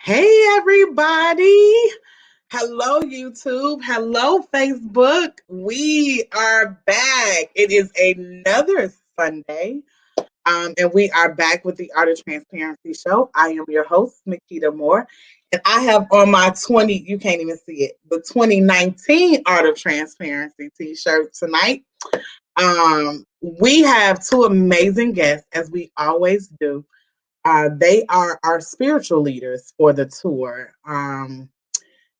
Hey, everybody. Hello, YouTube. Hello, Facebook. We are back. It is another Sunday, and we are back with the Art of Transparency show. I am your host, Makita Moore, and I have on my you can't even see it, the 2019 Art of Transparency t-shirt tonight. We have two amazing guests, as we always do. They are our spiritual leaders for the tour.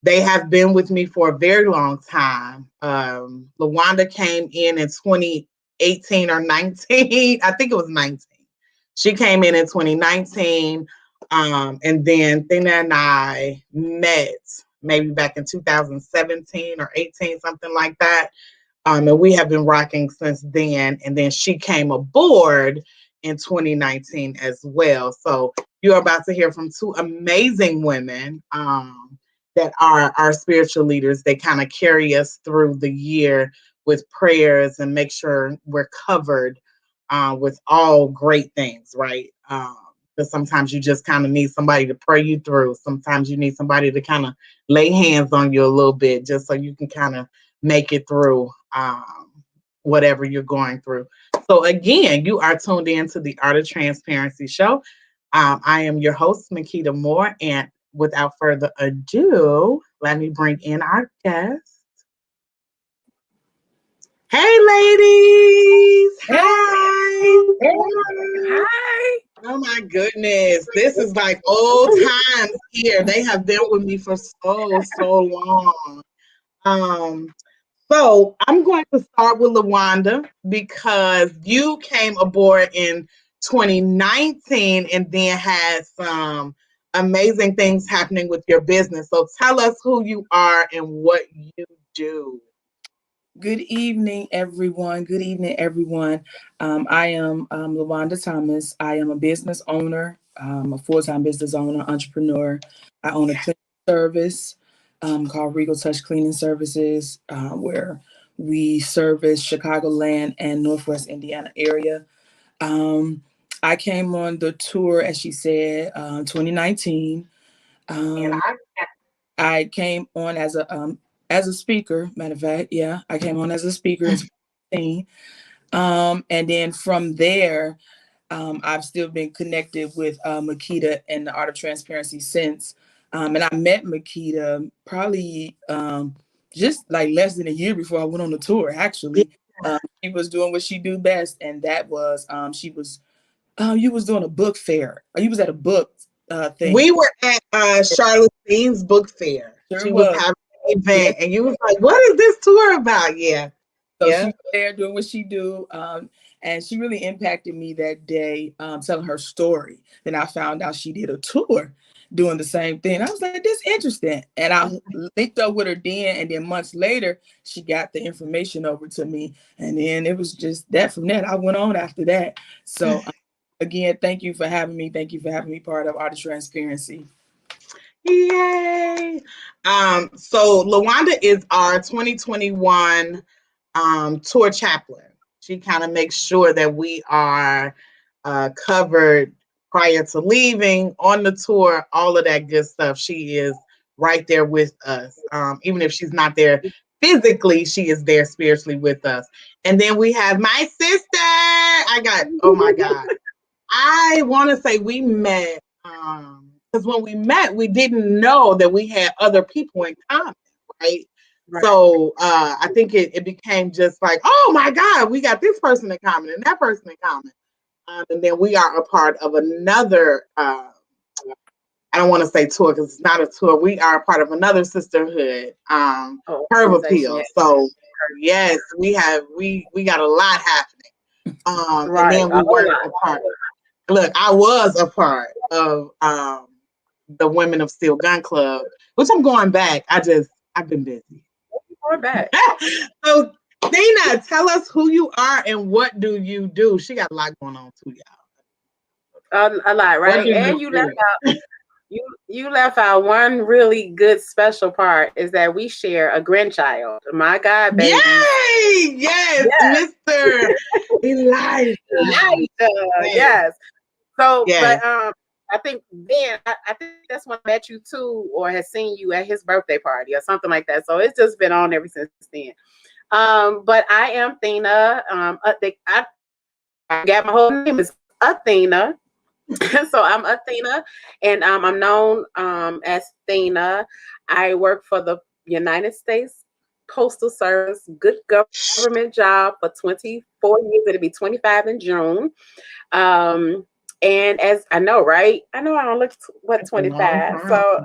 They have been with me for a very long time. LaWanda came in 2018 or 19. I think it was 19. She came in 2019. And then Athena and I met maybe back in 2017 or 18, something like that. And we have been rocking since then. And then she came aboard in 2019 as well. So you're about to hear from two amazing women that are our spiritual leaders. They kind of carry us through the year with prayers and make sure we're covered with all great things, right? Because sometimes you just kind of need somebody to pray you through. Sometimes you need somebody to kind of lay hands on you a little bit just so you can kind of make it through whatever you're going through. So again, you are tuned in to the Art of Transparency show. I am your host, Makita Moore, and without further ado, let me bring in our guest. Hey, ladies! Hi! Hi! Oh my goodness, this is like old times here. They have been with me for so long. So I'm going to start with LaWanda because you came aboard in 2019 and then had some amazing things happening with your business. So tell us who you are and what you do. Good evening, everyone. Good evening, everyone. I am LaWanda Thomas. I am a business owner, a full-time business owner, entrepreneur. I own a cleaning service called Regal Touch Cleaning Services, where we service Chicagoland and Northwest Indiana area. I came on the tour, as she said, 2019. I came on as a speaker. Matter of fact, yeah, I came on as a speaker in 2019. And then from there, I've still been connected with Makita and the Art of Transparency since. And I met Makita probably just like less than a year before I went on the tour. Actually, she was doing what she do best, and that was you was doing a book fair. You was at a book thing. We were at Charlotte Dean's book fair. Sure she was having an event, and you was like, "What is this tour about?" Yeah. So she was there doing what she do. And she really impacted me that day, telling her story. Then I found out she did a tour doing the same thing. I was like, this is interesting. And I linked up with her then. And then months later, she got the information over to me. And then it was just that from that. I went on after that. So again, thank you for having me. Thank you for having me part of Art of Transparency. Yay. So LaWanda is our 2021 tour chaplain. She kind of makes sure that we are covered prior to leaving, on the tour, all of that good stuff. She is right there with us. Even if she's not there physically, she is there spiritually with us. And then we have my sister. Oh my God. I want to say we met, because when we met, we didn't know that we had other people in common, right? So I think it became just like, oh my God, we got this person in common and that person in common. And then we are a part of another, I don't want to say tour because it's not a tour. We are a part of another sisterhood, Curve Appeal. So yes, we got a lot happening. And then we were a part. Look, I was a part of the Women of Steel Gun Club, which I'm going back. I've been busy. Going back. So, Dina, tell us who you are and what do you do? She got a lot going on too, y'all. A lot, right? And you left out. You left out one really good special part is that we share a grandchild. My God, baby. Yay! Yes. Mr. Elijah. Yes. So, but I think then I think that's when I met you too, or has seen you at his birthday party or something like that. So it's just been on ever since then. But I am Athena. I got my whole name is Athena. So I'm Athena, and I'm known as Athena. I work for the United States Postal Service, good government job for 24 years. It'll be 25 in June. And as I know, right? I know I don't look 25. So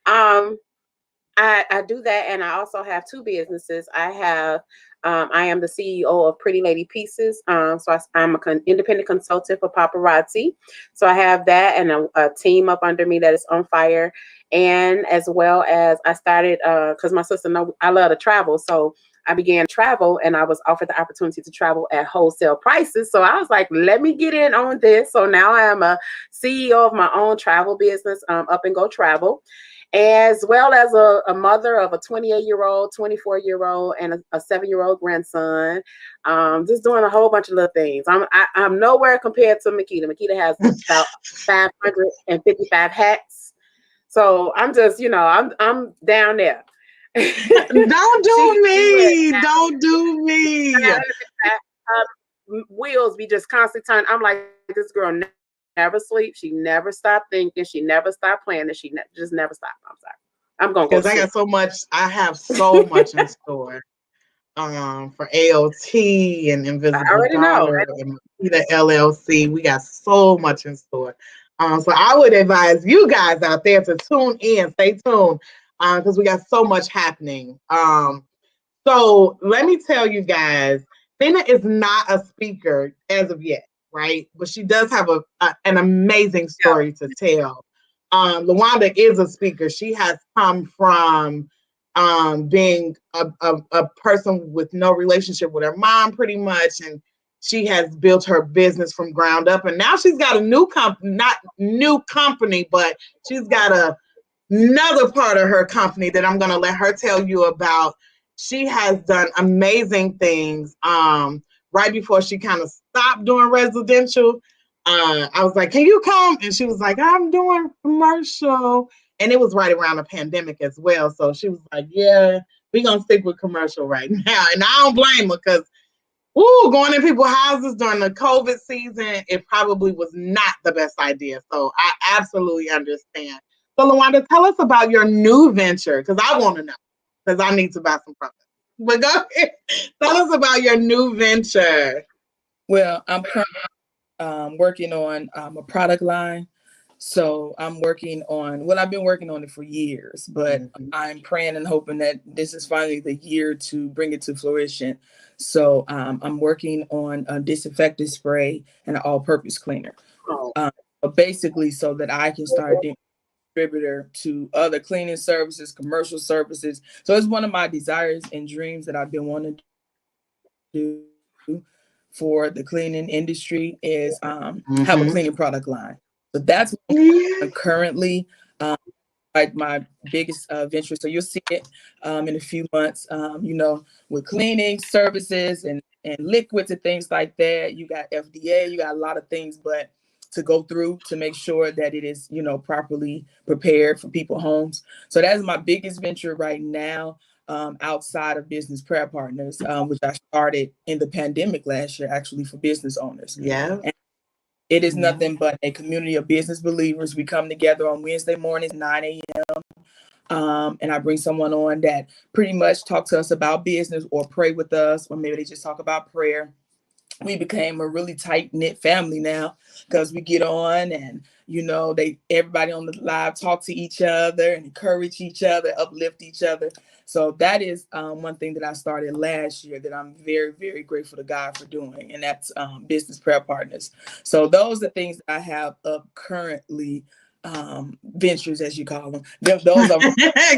um I do that, and I also have two businesses. I am the CEO of Pretty Lady Pieces. I'm an independent consultant for paparazzi. So I have that and a team up under me that is on fire. And as well as I started, because my sister knows I love to travel. So I began travel, and I was offered the opportunity to travel at wholesale prices. So I was like, let me get in on this. So now I am a CEO of my own travel business, Up and Go Travel, as well as a mother of a 28-year-old, 24-year-old, and a 7-year-old grandson. Just doing a whole bunch of little things. I'm nowhere compared to Makita. Makita has about 555 hats. So I'm just, I'm down there. Don't do me. Don't do me. Wheels be just constantly turning. I'm like, this girl never sleeps. She never stopped thinking. She never stopped playing. And she just never stopped. I'm sorry. I'm gonna go. Because I got so much. I have so much in store. For AOT and Invisible Daughter and the LLC. We got so much in store. So I would advise you guys out there to tune in, stay tuned, because we got so much happening. So let me tell you guys, Athena is not a speaker as of yet, right? But she does have an amazing story to tell. LaWanda is a speaker. She has come from being a person with no relationship with her mom, pretty much, and she has built her business from ground up. And now she's got a new company, not new company, but she's got another part of her company that I'm going to let her tell you about. She has done amazing things. Right before she kind of stopped doing residential, I was like, can you come? And she was like, I'm doing commercial. And it was right around the pandemic as well. So she was like, yeah, we're going to stick with commercial right now. And I don't blame her because going in people's houses during the COVID season, it probably was not the best idea. So I absolutely understand. So LaWanda, tell us about your new venture, because I want to know, because I need to buy some products. But go ahead. Tell us about your new venture. Well, I'm currently working on a product line. So I'm working on, well, I've been working on it for years, but I'm praying and hoping that this is finally the year to bring it to fruition. So I'm working on a disinfectant spray and an all-purpose cleaner. Basically so that I can start distributor to other cleaning services, commercial services. So it's one of my desires and dreams that I've been wanting to do for the cleaning industry is have a cleaning product line. So that's currently like my biggest venture. So you'll see it in a few months, with cleaning services and liquids and things like that. You got FDA, you got a lot of things, but to go through to make sure that it is, properly prepared for people's homes. So that's my biggest venture right now, outside of Business Prayer Partners, which I started in the pandemic last year, actually, for business owners. Yeah. And it is nothing but a community of business believers. We come together on Wednesday mornings, 9 a.m. And I bring someone on that pretty much talk to us about business or pray with us, or maybe they just talk about prayer. We became a really tight-knit family now because we get on and, everybody on the live talk to each other and encourage each other, uplift each other. So that is one thing that I started last year that I'm very, very grateful to God for doing. And that's Business Prayer Partners. So those are things that I have up currently, ventures, as you call them. Those are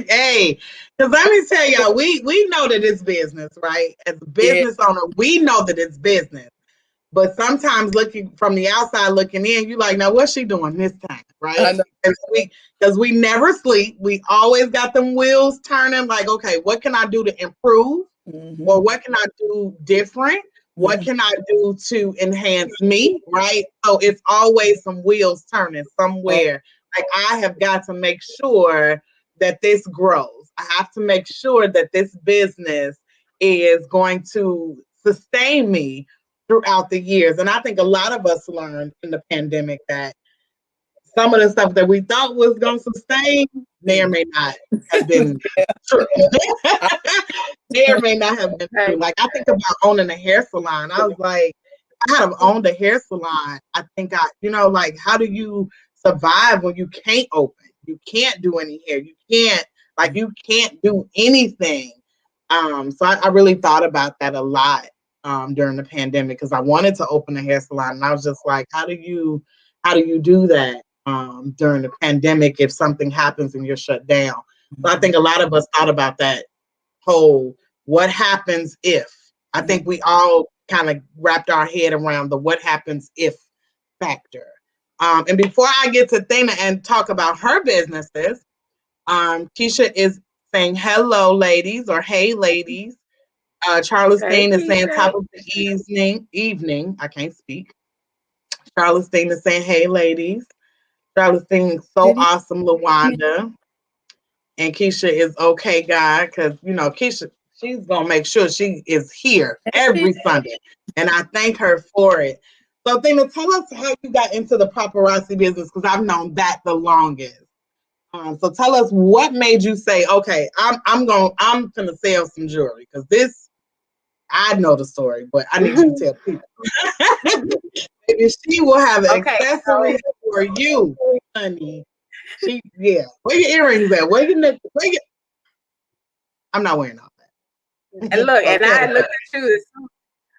hey, because let me tell y'all, we know that it's business, right? As a business owner, we know that it's business. But sometimes looking from the outside looking in, you're like, now what's she doing this time, right? Because we never sleep. We always got them wheels turning, like, okay, what can I do to improve? Or what can I do different? What can I do to enhance me, right? So it's always some wheels turning somewhere. Like I have got to make sure that this grows. I have to make sure that this business is going to sustain me throughout the years. And I think a lot of us learned in the pandemic that some of the stuff that we thought was going to sustain may or may not have been true. May or may not have been true. Like I think about owning a hair salon. I was like, I had owned a hair salon. I think like how do you survive when you can't open? You can't do any hair. You can't do anything. So I really thought about that a lot during the pandemic because I wanted to open a hair salon, and I was just like, how do you do that during the pandemic if something happens and you're shut down? So I think a lot of us thought about that whole what happens if. I think we all kind of wrapped our head around the what happens if factor. And before I get to Athena and talk about her businesses, Keisha is saying hello, ladies, or hey, ladies. Charlestine is saying top of the evening. I can't speak. Charlestine is saying hey, ladies. Charlestine, so awesome, LaWanda. And Keisha is okay, guy, because Keisha, she's gonna make sure she is here every Sunday, and I thank her for it. So, Athena, tell us how you got into the paparazzi business because I've known that the longest. So, tell us what made you say, "Okay, I'm gonna sell some jewelry," because this I know the story, but I need you to tell people. Maybe she will have accessories for you, honey. Where your earrings at? Where your necklace? I'm not wearing all that. And look, and I looked at you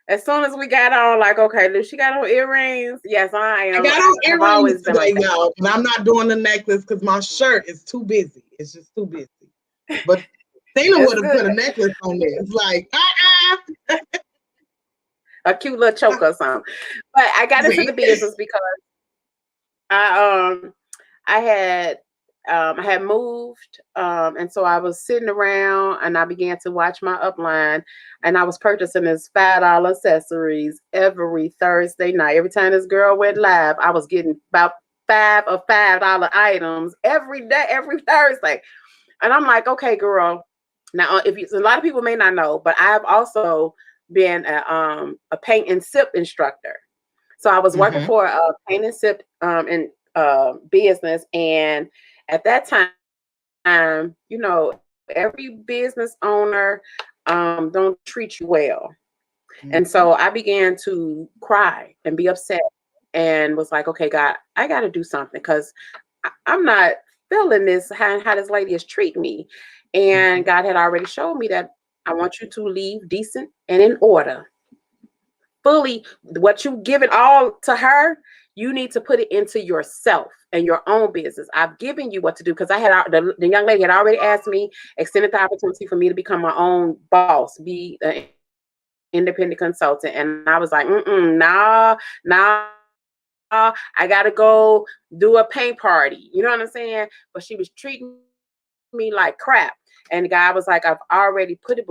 as soon as we got on, like, okay, Lou, she got on earrings. Yes, I am. I got on earrings today, y'all, and I'm not doing the necklace because my shirt is too busy. It's just too busy. But Athena would have put a necklace on there. It's like, a cute little choker or something. But I got into the business because I had moved, and so I was sitting around and I began to watch my upline, and I was purchasing this $5 accessories every Thursday night. Every time this girl went live, I was getting about $5 items every day, every Thursday. And I'm like, okay, girl. Now, a lot of people may not know, but I've also been a paint and sip instructor. So I was working for a paint and sip business, and at that time, every business owner don't treat you well. And so I began to cry and be upset and was like, okay, God, I got to do something because I'm not feeling this, how this lady is treating me. And God had already showed me that I want you to leave decent and in order. Fully, what you give it all to her, you need to put it into yourself and your own business. I've given you what to do because the young lady had already asked me, extended the opportunity for me to become my own boss, be an independent consultant. And I was like, nah, I got to go do a paint party. You know what I'm saying? But she was treating me like crap. And God was like, I've already put it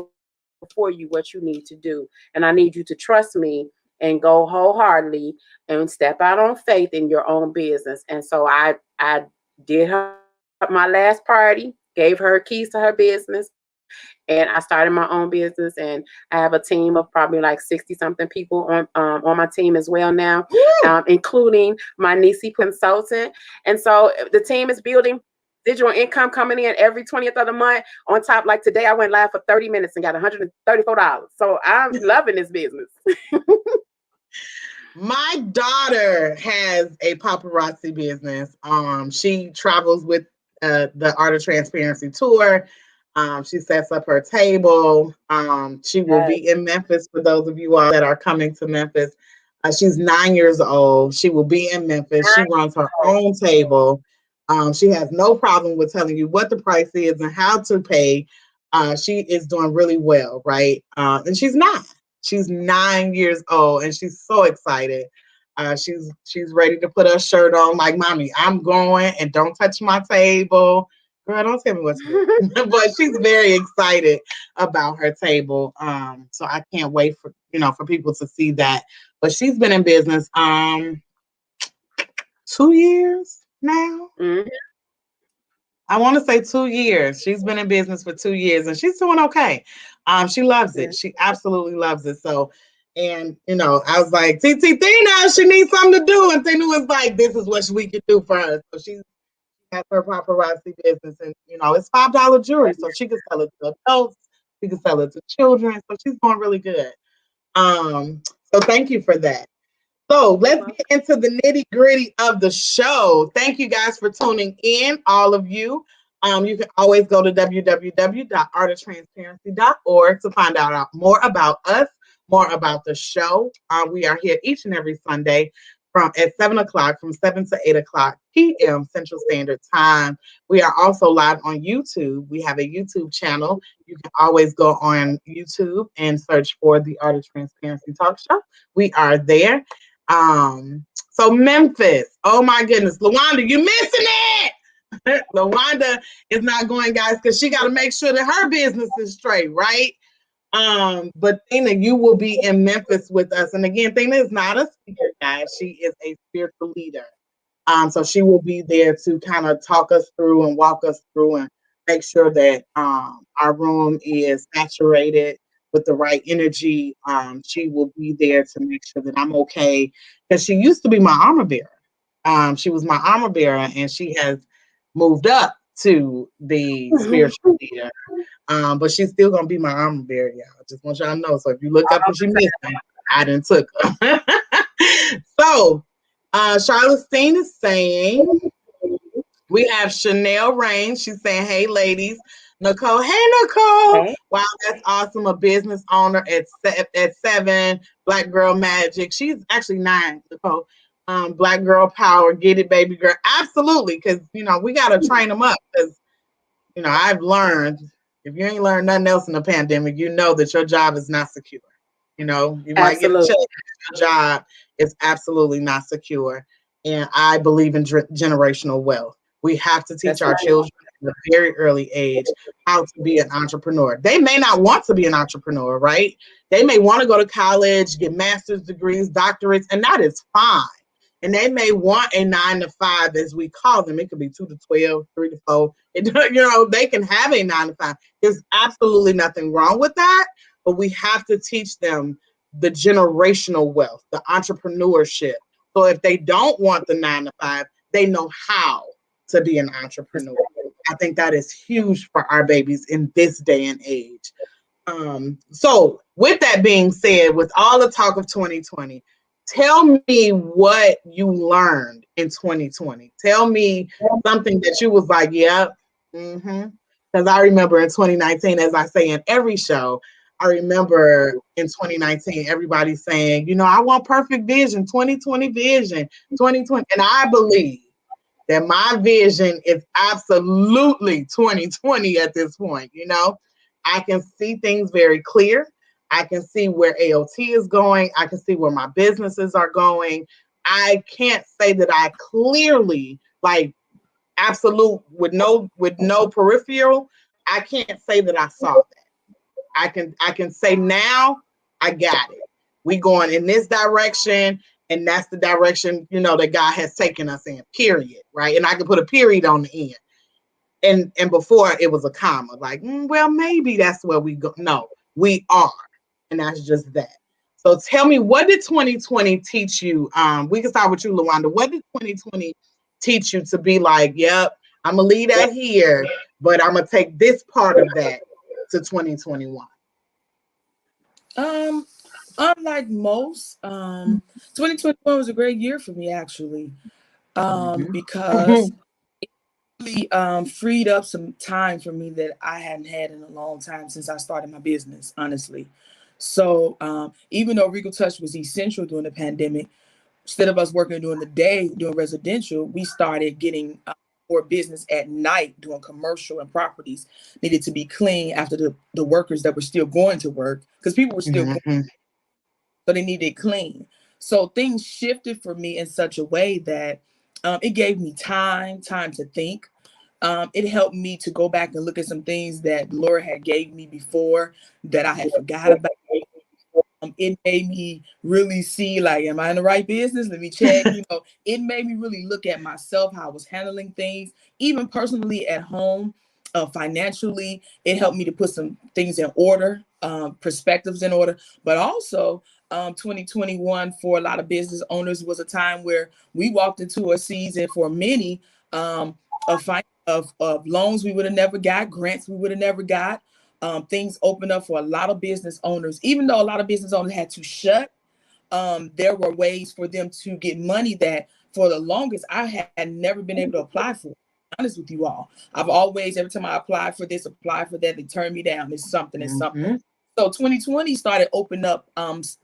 before you what you need to do. And I need you to trust me and go wholeheartedly and step out on faith in your own business. And so I did her my last party, gave her keys to her business, and I started my own business. And I have a team of probably like 60 something people on my team as well now, including my Nisi consultant. And so the team is building digital income coming in every 20th of the month. On top, like today, I went live for 30 minutes and got $134. So I'm loving this business. My daughter has a paparazzi business. She travels with the Art of Transparency tour. She sets up her table. She will be in Memphis for those of you all that are coming to Memphis. She's 9 years old. She will be in Memphis. She runs her own table. She has no problem with telling you what the price is and how to pay. She is doing really well, right? And she's not. She's 9 years old, and she's so excited. She's ready to put her shirt on, like, Mommy, I'm going, and don't touch my table. Girl, don't tell me what to do. But she's very excited about her table. So I can't wait for for people to see that. But she's been in business 2 years now. Mhm. I want to say 2 years. She's been in business for 2 years and she's doing okay. She loves it. She absolutely loves it. So, and I was like, Tina, she needs something to do. And Tina was like, this is what we could do for her. So she has her paparazzi business and it's $5 jewelry. So she can sell it to adults, she can sell it to children. So she's doing really good. So thank you for that. So let's get into the nitty gritty of the show. Thank you guys for tuning in, all of you. You can always go to www.artoftransparency.org to find out more about us, more about the show. We are here each and every Sunday at 7 o'clock, from 7 to 8 o'clock p.m. Central Standard Time. We are also live on YouTube. We have a YouTube channel. You can always go on YouTube and search for the Art of Transparency Talk Show. We are there. So Memphis, oh my goodness, LaWanda, you missing it. LaWanda is not going, guys, because she got to make sure that her business is straight, right? But Athena, you will be in Memphis with us. And again, Athena is not a speaker, guys. She is a spiritual leader. So she will be there to kind of talk us through and walk us through and make sure that our room is saturated with the right energy. She will be there to make sure that I'm okay, because she used to be my armor bearer. She was my armor bearer, and she has moved up to the spiritual leader. But she's still gonna be my armor bearer, y'all. Just want y'all to know. So if you look up and she missing, I didn't took her. So Charlotte is saying, we have Chanel Rain. She's saying, hey, ladies. Nicole, hey, Nicole. Hey. Wow, that's awesome. A business owner at 7. Black Girl Magic. She's actually 9, Nicole. Black Girl Power. Get it, baby girl. Absolutely. Because, we got to train them up. Because, I've learned, if you ain't learned nothing else in the pandemic, you know that your job is not secure. You might get a check. Your job is absolutely not secure. And I believe in generational wealth. We have to teach our children at a very early age how to be an entrepreneur. They may not want to be an entrepreneur, right? They may want to go to college, get master's degrees, doctorates, and that is fine. And they may want a 9 to 5, as we call them. It could be 2 to 12, 3 to 4. They can have a 9 to 5. There's absolutely nothing wrong with that. But we have to teach them the generational wealth, the entrepreneurship. So if they don't want the 9 to 5, they know how to be an entrepreneur. I think that is huge for our babies in this day and age. So with that being said, with all the talk of 2020, tell me what you learned in 2020. Tell me something that you was like, yep. Because I remember in 2019, as I say in every show, I remember in 2019, everybody saying, I want perfect vision, 2020 vision, 2020. And I believe that my vision is absolutely 2020 at this point. I can see things very clear. I can see where AOT is going. I can see where my businesses are going. I can't say that I clearly, like, absolute with no peripheral. I can't say that I saw that. I can say now I got it. We going in this direction, and that's the direction that God has taken us in. Period. Right, and I can put a period on the end. And before it was a comma, like, well, maybe that's where we go. No, we are, and that's just that. So tell me, what did 2020 teach you? We can start with you, LaWanda. What did 2020 teach you to be like, yep, I'm gonna leave that here, but I'm gonna take this part of that to 2021? Unlike most, 2021 was a great year for me, actually, because it really freed up some time for me that I hadn't had in a long time since I started my business, honestly. So even though Regal Touch was essential during the pandemic, instead of us working during the day doing residential, we started getting more business at night doing commercial, and properties needed to be clean after the workers that were still going to work, because people were still going, so they needed clean. So things shifted for me in such a way that it gave me time to think, it helped me to go back and look at some things that the Lord had gave me before that I had forgot about. It made me really see, like, am I in the right business? Let me check. It made me really look at myself, how I was handling things, even personally at home, financially. It helped me to put some things in order, perspectives in order. But also, 2021 for a lot of business owners was a time where we walked into a season for many, of loans we would have never got, grants we would have never got. Things opened up for a lot of business owners. Even though a lot of business owners had to shut, there were ways for them to get money that for the longest I had never been able to apply for. Honest with you all, I've always, every time I applied for this, apply for that, they turn me down. It's something. So 2020 started opening up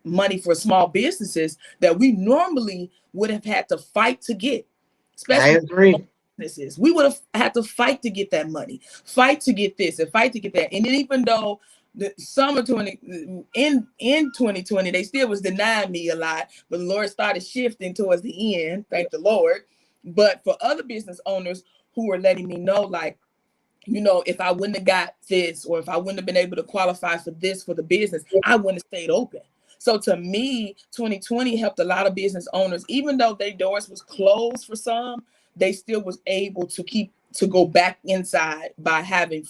money for small businesses that we normally would have had to fight to get, I especially agree. businesses. We would have had to fight to get that money, fight to get this, and fight to get that. And even though the summer 20 in 2020, they still was denying me a lot, but the Lord started shifting towards the end. Thank the Lord. But for other business owners who were letting me know, like, if I wouldn't have got this, or if I wouldn't have been able to qualify for this for the business, I wouldn't have stayed open. So to me, 2020 helped a lot of business owners, even though their doors was closed for some, they still was able to go back inside by having,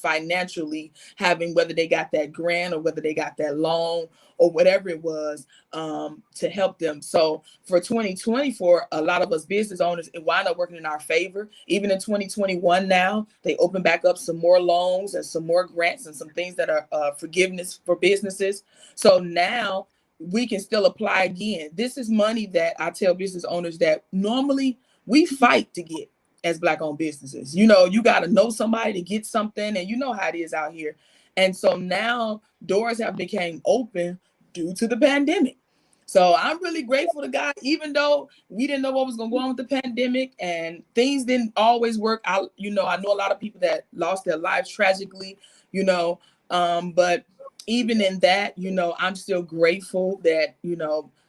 whether they got that grant or whether they got that loan or whatever it was, to help them. So for 2020, for a lot of us business owners, it wound up working in our favor. Even in 2021 now, they open back up some more loans and some more grants and some things that are forgiveness for businesses. So now we can still apply again. This is money that I tell business owners that normally we fight to get as Black-owned businesses. You got to know somebody to get something, and you know how it is out here. And so now doors have become open due to the pandemic. So I'm really grateful to God, even though we didn't know what was going to go on with the pandemic and things didn't always work out. I know a lot of people that lost their lives tragically, but even in that, I'm still grateful that,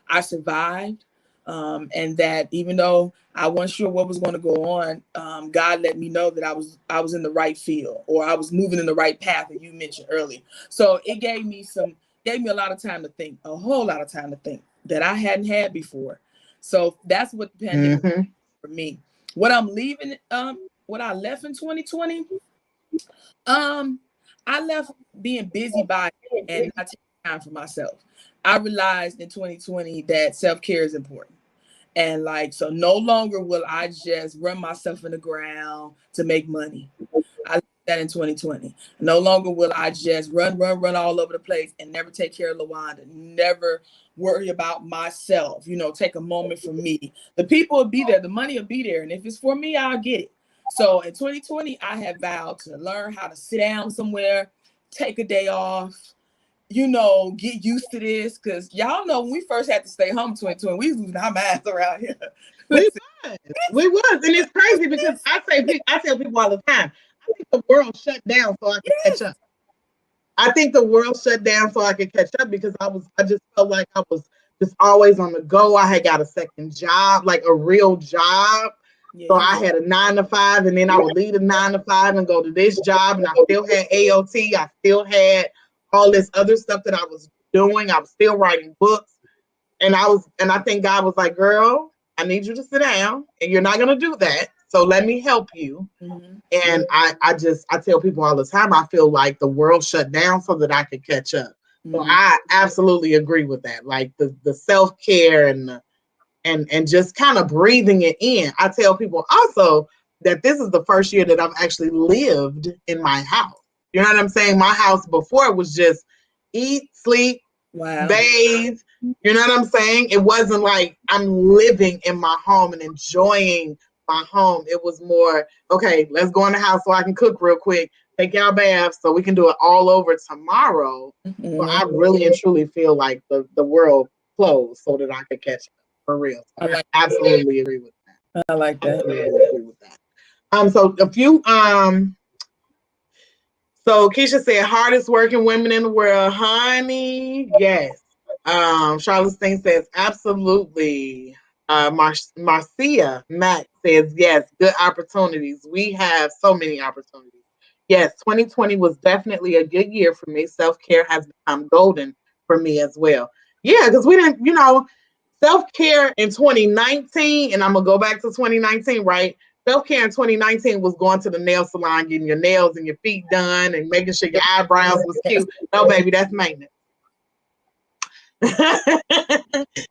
I survived. And that even though I wasn't sure what was going to go on, God let me know that I was in the right field, or I was moving in the right path that you mentioned earlier. So it gave me a lot of time to think, a whole lot of time to think that I hadn't had before. So that's what the pandemic for me. What I'm leaving, what I left in 2020, I left being busy by and not taking time for myself. I realized in 2020 that self-care is important. And so no longer will I just run myself in the ground to make money. I learned that in 2020. No longer will I just run all over the place and never take care of LaWanda, never worry about myself, take a moment for me. The people will be there, the money will be there. And if it's for me, I'll get it. So in 2020, I have vowed to learn how to sit down somewhere, take a day off, get used to this. Because y'all know when we first had to stay home in 2020, we was losing our minds around here. We was, and it's crazy because I tell people all the time, I think the world shut down so I could catch up. I think the world shut down so I could catch up because I just felt like I was just always on the go. I had got a second job, like a real job. So I had a 9 to 5, and then I would leave a 9 to 5 and go to this job, and I still had AOT. I still had all this other stuff that I was doing. I was still writing books, and I think God was like, "Girl, I need you to sit down, and you're not gonna do that. So let me help you." And I tell people all the time, I feel like the world shut down so that I could catch up. So I absolutely agree with that. Like the self-care and just kind of breathing it in. I tell people also that this is the first year that I've actually lived in my house. You know what I'm saying? My house before was just eat, sleep, bathe. You know what I'm saying? It wasn't like I'm living in my home and enjoying my home. It was more, okay, let's go in the house so I can cook real quick, take our baths so we can do it all over tomorrow. So I really and truly feel like the world closed so that I could catch up for real. So I absolutely agree with that. I like that. Agree with that. So a few so Keisha said, hardest working women in the world, honey. Yes. Charlotte Steen says, absolutely. Marcia Matt says, yes, good opportunities. We have so many opportunities. Yes, 2020 was definitely a good year for me. Self-care has become golden for me as well. Yeah, because we didn't, self-care in 2019, and I'm going to go back to 2019, right? Self-care in 2019 was going to the nail salon, getting your nails and your feet done and making sure your eyebrows was cute. No, baby, that's maintenance.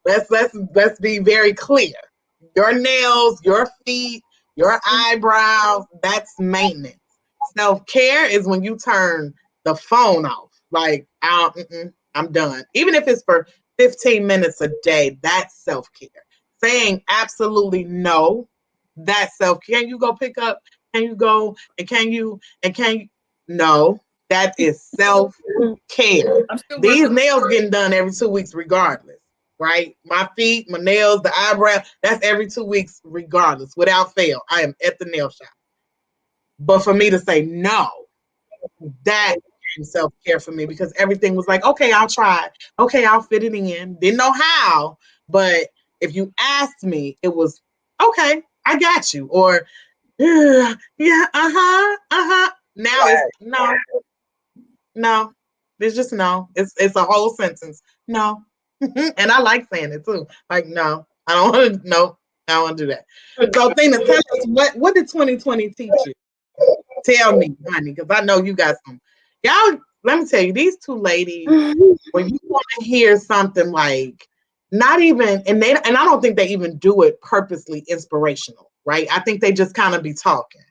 let's be very clear. Your nails, your feet, your eyebrows, that's maintenance. Self-care is when you turn the phone off. Like, I'm done. Even if it's for 15 minutes a day, that's self-care. Saying absolutely no, that's self-care. Can you go pick up? Can you go? And can you? No, that is self-care. These nails getting done every 2 weeks regardless, right? My feet, my nails, the eyebrow, that's every 2 weeks regardless, without fail. I am at the nail shop. But for me to say no, that is self-care for me, because everything was like, okay, I'll try it. Okay, I'll fit it in. Didn't know how, but if you asked me, it was, okay, I got you. Or, yeah, Now it's no. It's just no. It's a whole sentence. No. And I like saying it too. Like, no, I don't want to, no, I don't want to do that. So Athena, tell us, what did 2020 teach you? Tell me, honey, because I know you got some. Y'all, let me tell you, these two ladies, when you want to hear something like, not even, and I don't think they even do it purposely inspirational, right? I think they just kind of be talking.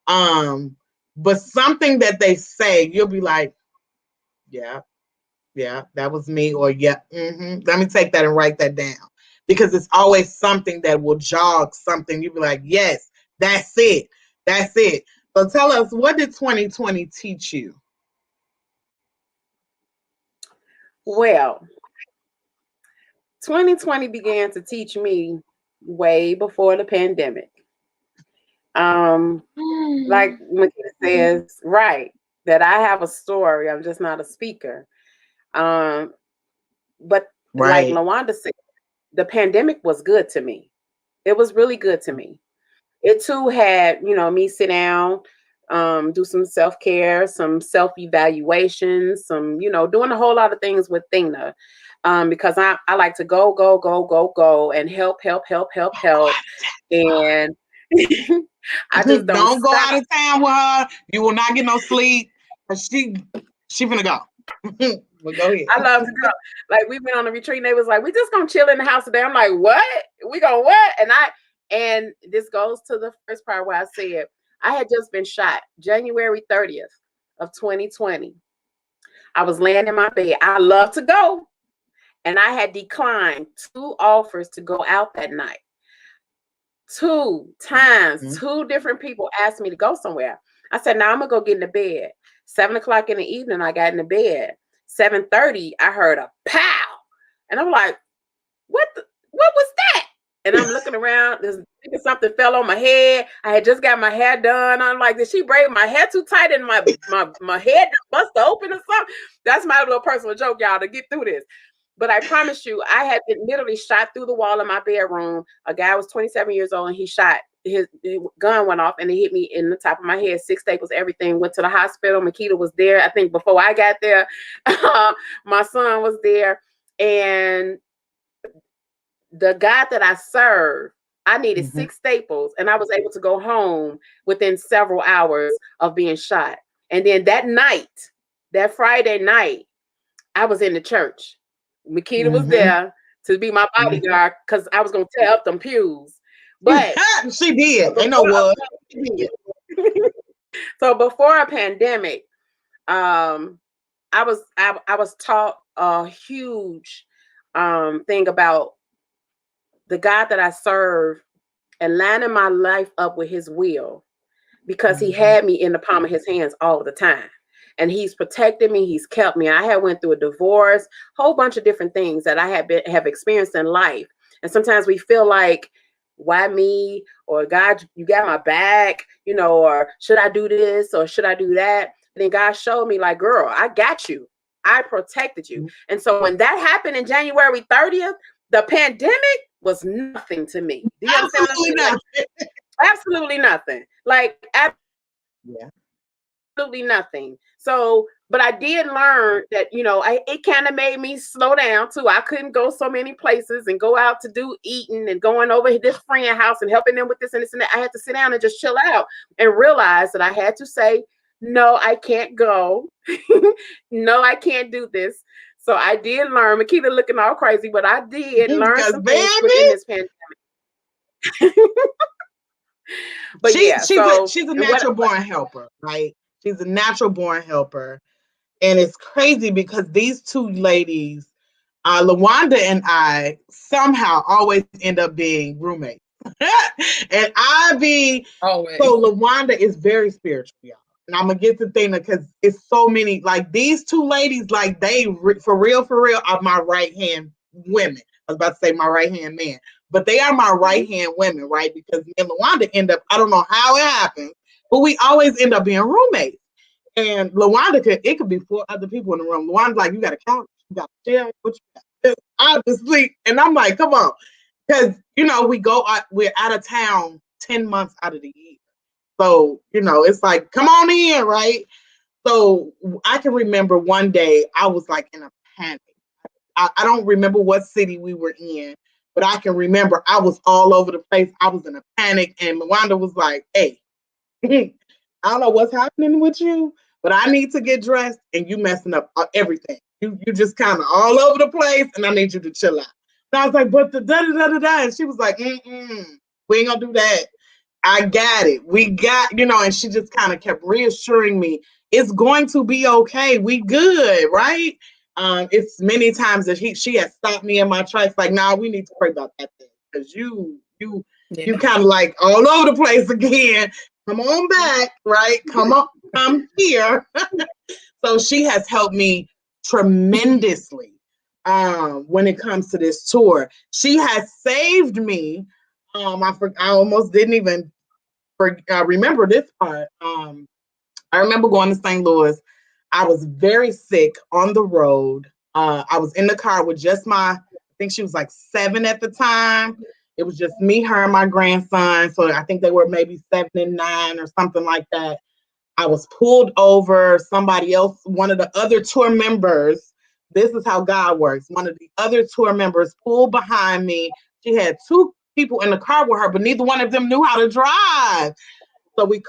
But something that they say, you'll be like, yeah, that was me, or yeah, let me take that and write that down. Because it's always something that will jog something. You'll be like, yes, that's it. That's it. So tell us, what did 2020 teach you? Well, 2020 began to teach me way before the pandemic. Like Makita says, right, that I have a story. I'm just not a speaker. But like LaWanda said, the pandemic was good to me. It was really good to me. It too had, me sit down, do some self-care, some self-evaluation, some, doing a whole lot of things with Athena. Because I like to go and help. And I just don't go out of town with her. You will not get no sleep. She finna go. Well, go ahead. I love to go. Like, we went on a retreat and they was like, we just gonna chill in the house today. I'm like, what? We gonna what? And this goes to the first part where I said I had just been shot January 30th of 2020. I was laying in my bed. I love to go. And I had declined 2 offers to go out that night. 2 times, 2 different people asked me to go somewhere. I said, now I'm gonna go get in the bed. 7:00 in the evening, I got in the bed. 7:30, I heard a pow. And I'm like, what was that? And I'm looking around, something fell on my head. I had just got my hair done. I'm like, did she braid my hair too tight and my head bust open or something? That's my little personal joke, y'all, to get through this. But I promise you, I had been literally shot through the wall of my bedroom. A guy was 27 years old and he shot. His gun went off and it hit me in the top of my head. 6 staples, everything. Went to the hospital. Makita was there. I think before I got there, my son was there. And the God that I serve, I needed 6 staples and I was able to go home within several hours of being shot. And then that night, that Friday night, I was in the church. Makita was there to be my bodyguard because I was going to tear up them pews. But she did. I know what. So before a pandemic, I was taught a huge thing about the God that I serve and lining my life up with his will, because he had me in the palm of his hands all the time. And he's protected me. He's kept me. I had went through a divorce, whole bunch of different things that I have experienced in life. And sometimes we feel like, why me? Or God, you got my back, or should I do this? Or should I do that? And then God showed me like, girl, I got you. I protected you. And so when that happened in January 30th, the pandemic was nothing to me. Do you understand what I'm saying? Absolutely nothing. Like Yeah. absolutely nothing. So, but I did learn that, it kind of made me slow down too. I couldn't go so many places and go out to do eating and going over this friend house and helping them with this and this and that. I had to sit down and just chill out and realize that I had to say, no, I can't go. No, I can't do this. So I did learn. Makita looking all crazy, but I did learn Because some things within baby, this pandemic. But yeah, so she's a and what natural born helper, right? She's a natural born helper. And it's crazy because these two ladies, LaWanda and I, somehow always end up being roommates. And I be Always. so LaWanda is very spiritual, y'all. And I'm gonna get to Athena because it's so many. Like these two ladies, like they for real, are my right hand women. I was about to say my right hand man, but they are my right hand women, right? Because me and LaWanda end up. I don't know how it happens, but we always end up being roommates. And LaWanda it could be 4 other people in the room. LaWanda's like, you got a couch, you got a chair, what you got? I just sleep. And I'm like, come on. Because, we're out of town 10 months out of the year. So, it's like, come on in, right? So I can remember one day I was like in a panic. I don't remember what city we were in, but I can remember I was all over the place. I was in a panic. And LaWanda was like, hey, I don't know what's happening with you, but I need to get dressed and you messing up everything. You just kind of all over the place and I need you to chill out. And I was like, but the da-da-da-da-da. And she was like, we ain't gonna do that. I got it. We got, and she just kind of kept reassuring me, it's going to be okay. We good, right? It's many times that she has stopped me in my tracks, like, nah, we need to pray about that thing. Because you kind of like all over the place again. Come on back, right? Come here. So she has helped me tremendously when it comes to this tour. She has saved me. I almost didn't even remember this part. I remember going to St. Louis. I was very sick on the road. I was in the car with just I think she was like 7 at the time. It was just me, her, and my grandson. So I think they were maybe 7 and 9 or something like that. I was pulled over. Somebody else, one of the other tour members, this is how God works. One of the other tour members pulled behind me. She had 2 people in the car with her, but neither one of them knew how to drive. So we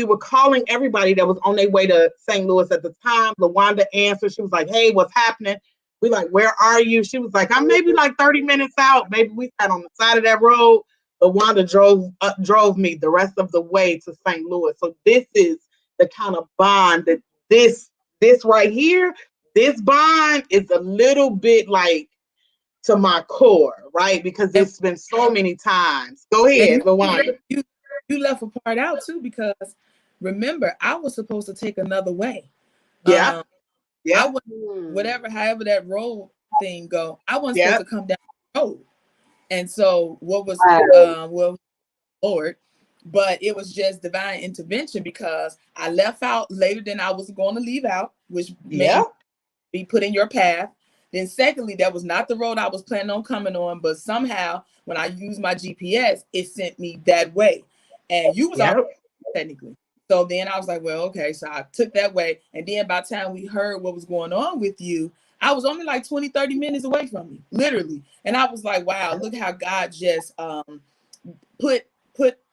were calling everybody that was on their way to St. Louis at the time. LaWanda answered. She was like, hey, what's happening? We like, where are you? She was like, I'm maybe like 30 minutes out. Maybe we sat on the side of that road. LaWanda drove me the rest of the way to St. Louis. So this is the kind of bond that this right here, this bond is a little bit like to my core, right? Because And, it's been so many times. Go and ahead, LaWanda. you left a part out too, because remember, I was supposed to take another way. Yeah, I yeah, was however that road thing go. I wasn't supposed yeah. to come down the road, and so what was wow. Lord, but it was just divine intervention because I left out later than I was going to leave out, which Yeah. may be put in your path. Then secondly, that was not the road I was planning on coming on, but somehow when I used my GPS, it sent me that way, and you was already Yep. technically. So then I was like, well, okay. So I took that way. And then by the time we heard what was going on with you, I was only like 20, 30 minutes away from you, literally. And I was like, wow, look how God just put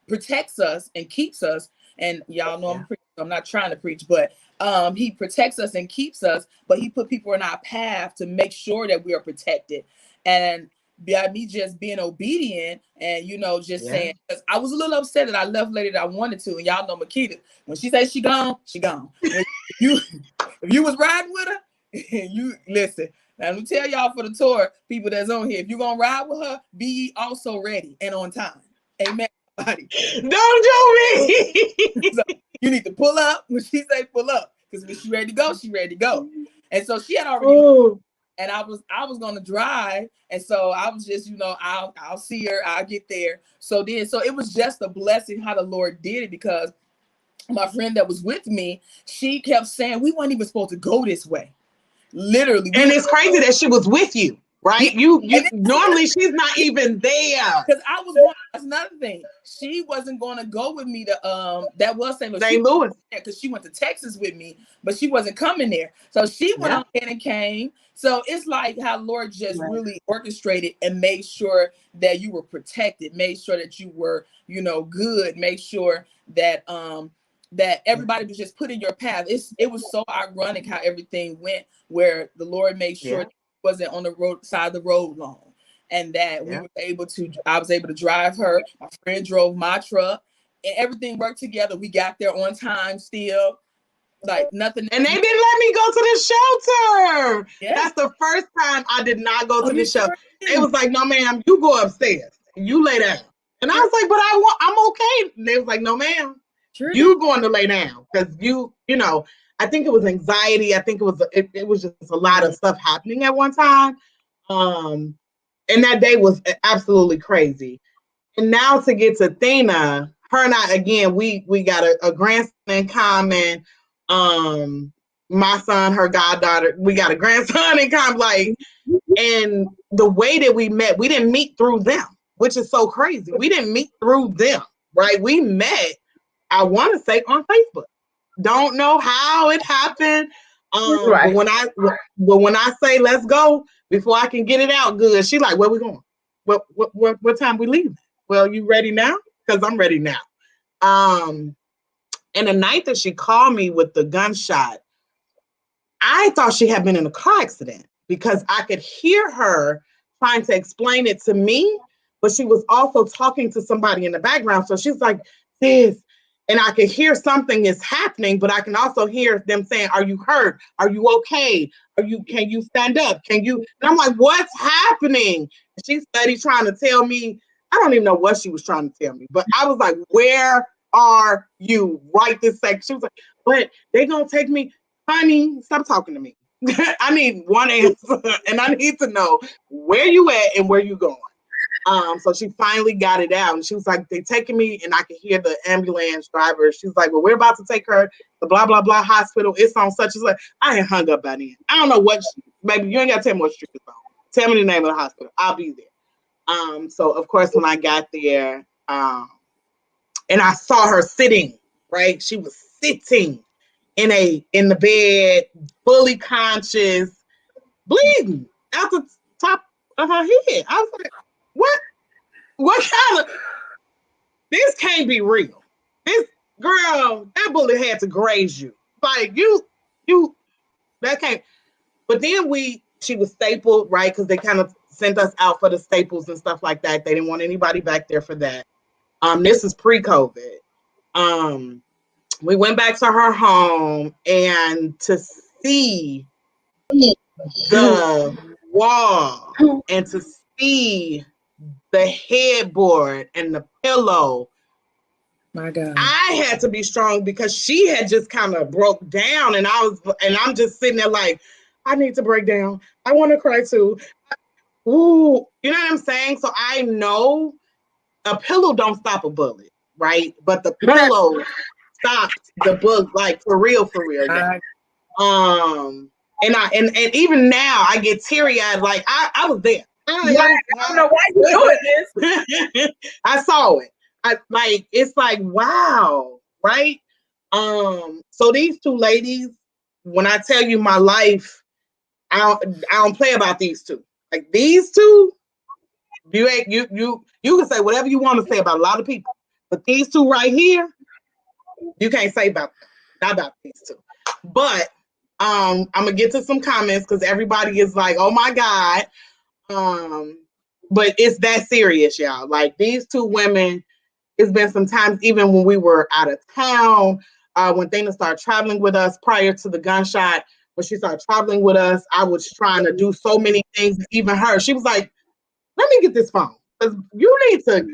protects us and keeps us. And y'all know Yeah. I'm not trying to preach, but he protects us and keeps us, but he put people in our path to make sure that we are protected. And by me just being obedient and just Yeah. saying, because I was a little upset that I left later than I wanted to. And y'all know Makita, when she says she gone, she gone. When you if you was riding with her, you listen. Now let me tell y'all for the tour, people that's on here, if you're gonna ride with her, be also ready and on time. Amen. Don't do me. So you need to pull up when she say pull up, because when she ready to go, she ready to go. And so she had already, Oh, and I was gonna drive, and so I was just I'll see her, I'll get there. So it was just a blessing how the Lord did it, because my friend that was with me, she kept saying we weren't even supposed to go this way. Literally, and it's crazy that she was with you. right? You normally she's not even there. Because I was going. That's another thing. She wasn't going to go with me to that was St. Louis. St. Louis, because she went to Texas with me, but she wasn't coming there. So she went on ahead and came. So it's like how Lord just really orchestrated and made sure that you were protected, made sure that you were, good, made sure that that everybody was just put in your path. It was so ironic how everything went, where the Lord made sure that it wasn't on the road side of the road long. And that I was able to drive her. My friend drove my truck, and everything worked together. We got there on time still, like nothing. And they didn't let me go to the shelter. Yeah. That's the first time I did not go to the shelter. Sure They was like, "No, ma'am, you go upstairs. You lay down." And I was like, "But I'm okay." And they was like, "No, ma'am, you going to lay down because I think it was anxiety. I think it was just a lot of stuff happening at one time. And that day was absolutely crazy. And now to get to Athena, her and I, again, we got a grandson in common. My son, her goddaughter, we got a grandson in common. And the way that we met, we didn't meet through them, which is so crazy. We didn't meet through them, right? We met, I want to say, on Facebook. Don't know how it happened. But when I say let's go, before I can get it out good, she like, where we going? What time we leaving? Well, you ready now? Because I'm ready now. And the night that she called me with the gunshot, I thought she had been in a car accident because I could hear her trying to explain it to me, but she was also talking to somebody in the background. So she's like, sis, and I could hear something is happening, but I can also hear them saying, are you hurt? Are you okay? Can you stand up? Can you? And I'm like, what's happening? And she started trying to tell me, I don't even know what she was trying to tell me, but I was like, where are you right this second? She was like, but they gonna take me. Honey, stop talking to me. I need one answer, and I need to know where you at and where you going. So she finally got it out, and she was like, "They taking me," and I could hear the ambulance driver. She was like, "Well, we're about to take her to blah blah blah hospital. It's on such and such." I ain't hung up by then. I don't know what. Maybe you ain't got to tell me what street it's on. Tell me the name of the hospital. I'll be there. So of course, when I got there, and I saw her sitting. Right, she was sitting in the bed, fully conscious, bleeding out the top of her head. I was like, what kind of, this can't be real. This girl, that bullet had to graze you. Like you that can't. But then she was stapled, right? Because they kind of sent us out for the staples and stuff like that. They didn't want anybody back there for that. This is pre-COVID. We went back to her home, and to see the wall and to see the headboard and the pillow, my God, I had to be strong because she had just kind of broke down, and I'm just sitting there like, I need to break down. I want to cry too. Ooh, you know what I'm saying? So I know a pillow don't stop a bullet, right? But the pillow stopped the bullet, like for real, yeah. And even now I get teary eyed, like I was there. I don't know why you're doing this. I saw it. It's like, wow, right? So these two ladies, when I tell you my life, I don't play about these two. Like these two, you can say whatever you want to say about a lot of people, but these two right here, you can't say about them. Not about these two. But I'm gonna get to some comments because everybody is like, oh my God. But it's that serious, y'all. Like these two women, it's been some times even when we were out of town, when Athena started traveling with us prior to the gunshot, when she started traveling with us, I was trying to do so many things, even her. She was like, let me get this phone. Because you need to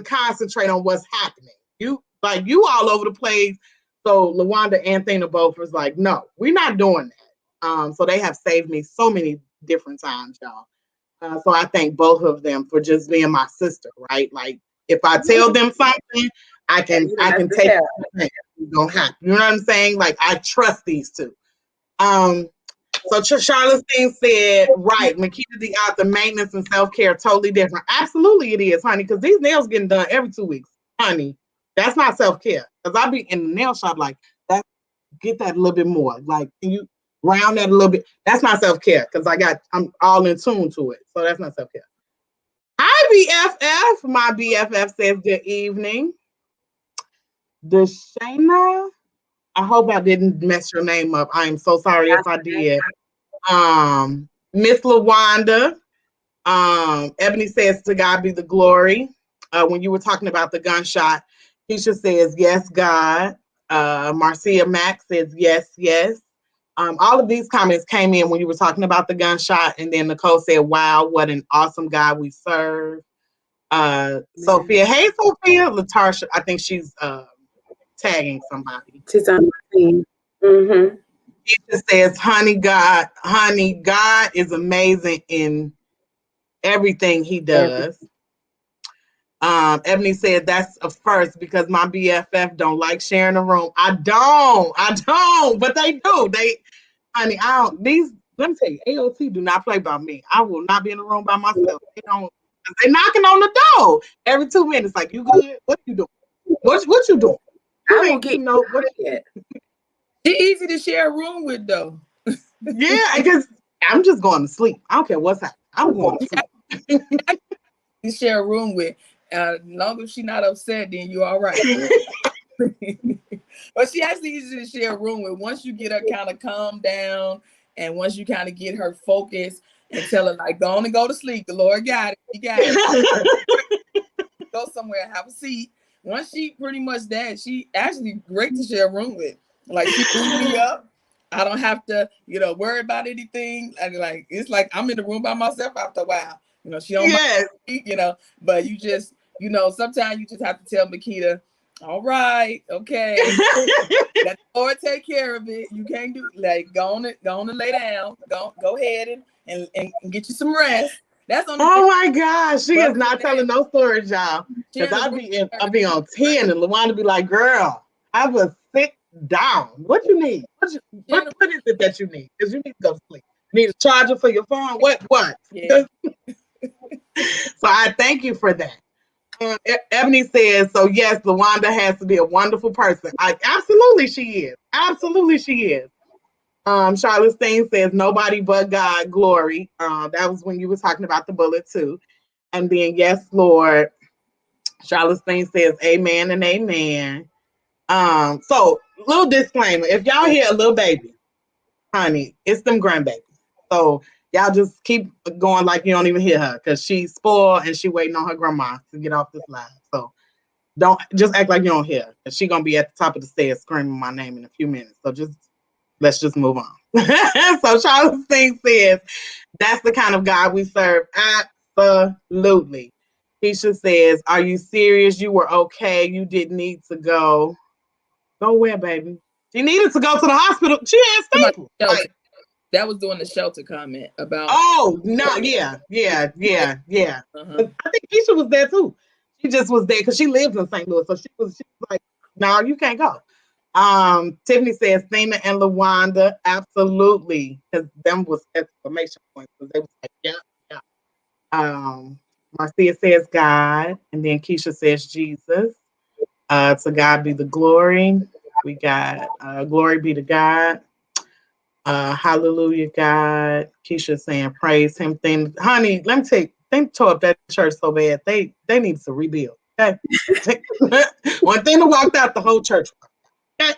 concentrate on what's happening. You all over the place. So LaWanda and Athena both was like, no, we're not doing that. So they have saved me so many different times, y'all. So I thank both of them for just being my sister, right? Like if I tell them something, I can take it. It's gonna happen. You know what I'm saying? Like I trust these two. So Charlene said, right, Makita the author, maintenance and self-care totally different. Absolutely it is, honey, because these nails getting done every 2 weeks. Honey, that's not self-care. Because I be in the nail shop like, that, get that a little bit more. Like, can you round that a little bit? That's not self-care because I'm all in tune to it. So that's not self-care. Hi, BFF. My BFF says good evening. Deshana, I hope I didn't mess your name up. I am so sorry if I did. Miss LaWanda, Ebony says to God be the glory. When you were talking about the gunshot, Keisha says, yes, God. Marcia Mack says, yes, yes. All of these comments came in when you were talking about the gunshot. And then Nicole said, wow, what an awesome God we serve. Sophia, hey, Sophia. Latarsha, I think she's tagging somebody. She's on the scene. Mm-hmm. It says, honey, God is amazing in everything he does. Ebony said that's a first because my BFF don't like sharing a room. I don't, but they do. Honey, I don't, let me tell you, AOT do not play by me. I will not be in the room by myself. They're knocking on the door every 2 minutes. Like, you good? What you doing? What you doing? I will get She's easy to share a room with, though. Yeah, because I'm just going to sleep. I don't care what's happening. I'm going to sleep. You share a room with. As long as she's not upset, then you're all right. But she actually easy to share a room with. Once you get her kind of calmed down, and once you kind of get her focused and tell her, like, go on and go to sleep. The Lord got it. You got it. Go somewhere, have a seat. Once she pretty much that, she actually great to share a room with. Like, she moved me up. I don't have to, worry about anything. Like it's like I'm in the room by myself after a while. She don't mind me, but you just, sometimes you just have to tell Makita, all right, okay. Let the Lord take care of it. You can't do go on and lay down. Go ahead and get you some rest. That's on the my gosh, she is not telling no stories, y'all. Because I'll be on 10 and LaWanda be like, girl, I was sit down. What you need? What is it that you need? Because you need to go to sleep. You need a charger for your phone? What? Yeah. So I thank you for that. Ebony says, so yes, LaWanda has to be a wonderful person. Absolutely she is. Absolutely she is. Charlotte Steen says, nobody but God, glory. That was when you were talking about the bullet too. And then, yes, Lord. Charlotte Steen says, amen and amen. So, little disclaimer. If y'all hear a little baby, honey, it's them grandbabies. So, y'all just keep going like you don't even hear her because she's spoiled and she waiting on her grandma to get off this live. So, don't just act like you don't hear her. She's going to be at the top of the stairs screaming my name in a few minutes. So, let's just move on. So Charles Sting says, that's the kind of God we serve. Absolutely. Keisha says, are you serious? You were okay. You didn't need to go. Go where, baby? She needed to go to the hospital. She had staples. That was doing the shelter comment about. Oh, no. Yeah. Uh-huh. I think Keisha was there too. She just was there because she lives in St. Louis. So she was like, no, you can't go. Tiffany says Athena and LaWanda, absolutely, because them was exclamation points. Because they was like, yeah. Marcia says God, and then Keisha says Jesus. To God be the glory. We got glory be to God. Hallelujah, God. Keisha saying praise him. Honey, let me tell you, they tore up that church so bad. They need to rebuild. Okay. One thing that walked out, the whole church. Okay.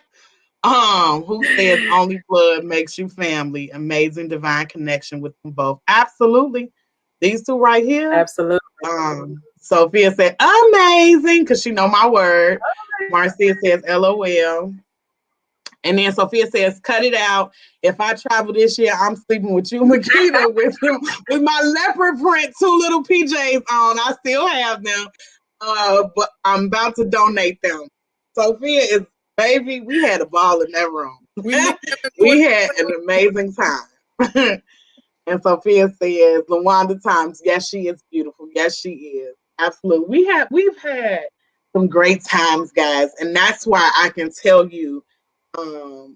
Who says only blood makes you family? Amazing divine connection with them both. Absolutely. These two right here. Absolutely. Sophia said amazing because she know my word. Marcia says LOL. And then Sophia says, cut it out. If I travel this year, I'm sleeping with you, Makita, with my leopard print 2 little PJs on. I still have them. But I'm about to donate them. Sophia is, baby, we had a ball in that room. We had an amazing time. And Sophia says, LaWanda Times, yes, she is beautiful. Yes, she is. Absolutely. We've had some great times, guys. And that's why I can tell you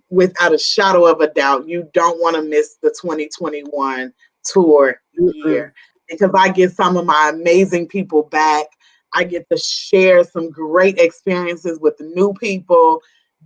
without a shadow of a doubt, you don't want to miss the 2021 tour Mm-mm. year because I get some of my amazing people back. I get to share some great experiences with the new people.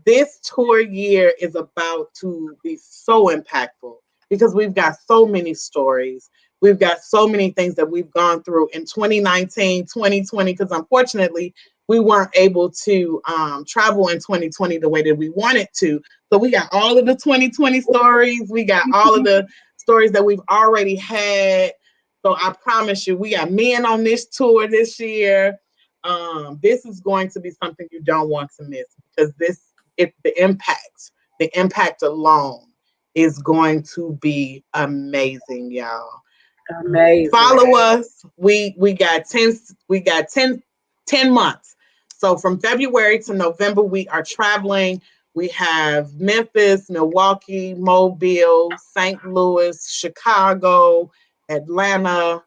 This tour year is about to be so impactful because we've got so many stories. We've got so many things that we've gone through in 2019, 2020, because unfortunately, we weren't able to travel in 2020 the way that we wanted to. So we got all of the 2020 stories. We got all of the stories that we've already had. So I promise you, we got men on this tour this year. This is going to be something you don't want to miss because the impact alone is going to be amazing, y'all. Amazing. Follow us. We got 10 months. So from February to November, we are traveling. We have Memphis, Milwaukee, Mobile, St. Louis, Chicago, Atlanta,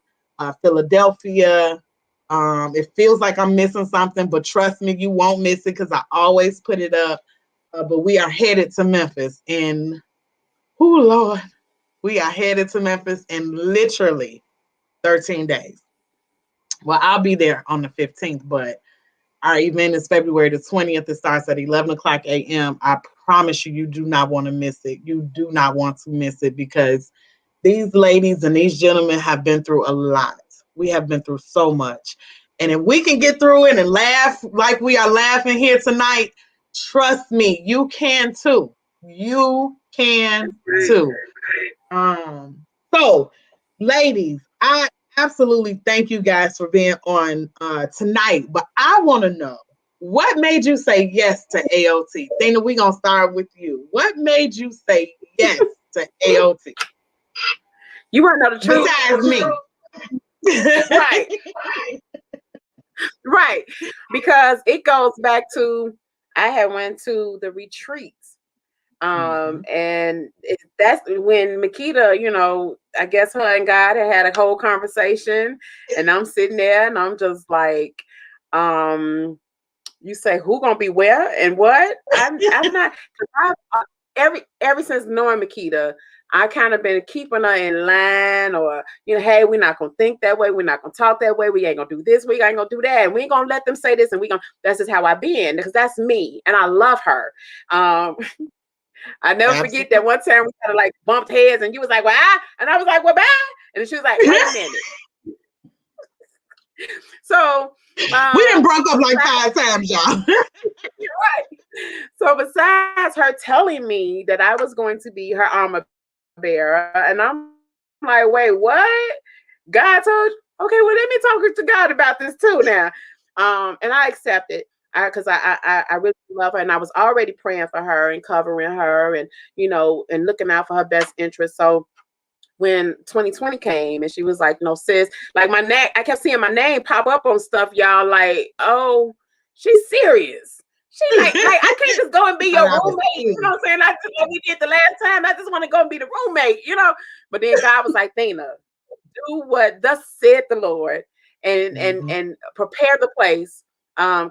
Philadelphia. It feels like I'm missing something, but trust me, you won't miss it because I always put it up. But we are headed to Memphis in, oh Lord, we are headed to Memphis in literally 13 days. Well, I'll be there on the 15th, but our event is February the 20th. It starts at 11 o'clock a.m. I promise you, you do not want to miss it. You do not want to miss it because these ladies and these gentlemen have been through a lot. We have been through so much. And if we can get through it and laugh like we are laughing here tonight, trust me, you can too. You can too. So, ladies, I absolutely thank you guys for being on tonight. But I want to know what made you say yes to AOT. Dana, we're gonna start with you. What made you say yes to AOT? You want to know the truth? Besides me. Right. Right. Because it goes back to I had went to the retreats. And that's when Makita, I guess her and God had a whole conversation, and I'm sitting there and I'm just like, you say who gonna be where and what? I'm not. Ever since knowing Makita, I kind of been keeping her in line, or hey, we're not gonna think that way, we're not gonna talk that way, we ain't gonna do this, we ain't gonna do that, and we ain't gonna let them say this, and that's just how I been, because that's me, and I love her. I never forget that one time we kind of like bumped heads, and you was like, "Well, and I was like, "Well, bye," and she was like, "Wait a minute." So we done broke up like 5 times, y'all. You're right. So besides her telling me that I was going to be her armor bearer, and I'm like, "Wait, what? God told you? Okay, well, let me talk to God about this too now." And I accepted. Because I really love her, and I was already praying for her and covering her, and and looking out for her best interest. So when 2020 came, and she was like, "No, sis," like my name, I kept seeing my name pop up on stuff, y'all. Like, oh, she's serious. She like I can't just go and be your roommate. You know what I'm saying? I just like we did the last time. I just want to go and be the roommate. But then God was like, "Athena, do what thus said the Lord, and prepare the place."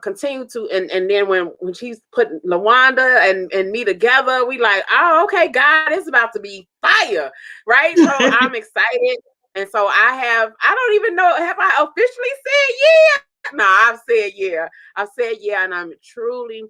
Continue to and then when she's putting LaWanda and me together, we like, oh, okay, God, it's about to be fire, right? So I'm excited, and so I don't even know, have I officially said yeah? No, I've said yeah, and I'm truly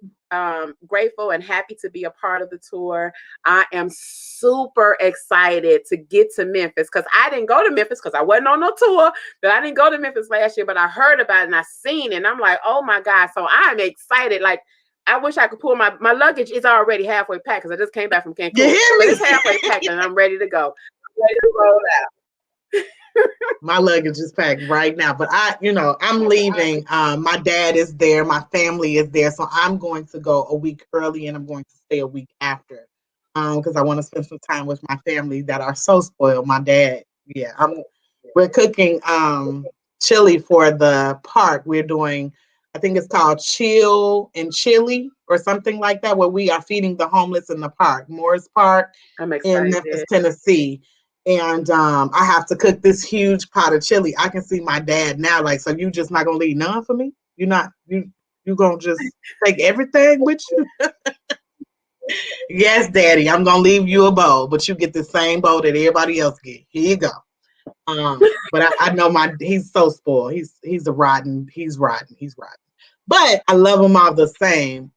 grateful and happy to be a part of the tour. I am super excited to get to Memphis, because I didn't go to Memphis because I wasn't on no tour, but I didn't go to Memphis last year, but I heard about it and I seen it, and I'm like, oh my God. So I'm excited. Like, I wish I could pull my luggage is already halfway packed because I just came back from Cancun. But it's halfway packed and I'm ready to go. I'm ready to roll out. My luggage is packed right now, but I'm leaving. My dad is there, my family is there, so I'm going to go a week early and I'm going to stay a week after, because I want to spend some time with my family that are so spoiled. My dad, yeah, we're cooking chili for the park. We're doing, I think it's called Chill and Chili or something like that, where we are feeding the homeless in the park, Morris Park in Memphis, Tennessee. And I have to cook this huge pot of chili. I can see my dad now, like, so you just not gonna leave none for me? You gonna just take everything with you? Yes, Daddy, I'm gonna leave you a bowl, but you get the same bowl that everybody else get. Here you go. But I know he's so spoiled. He's rotten. But I love them all the same.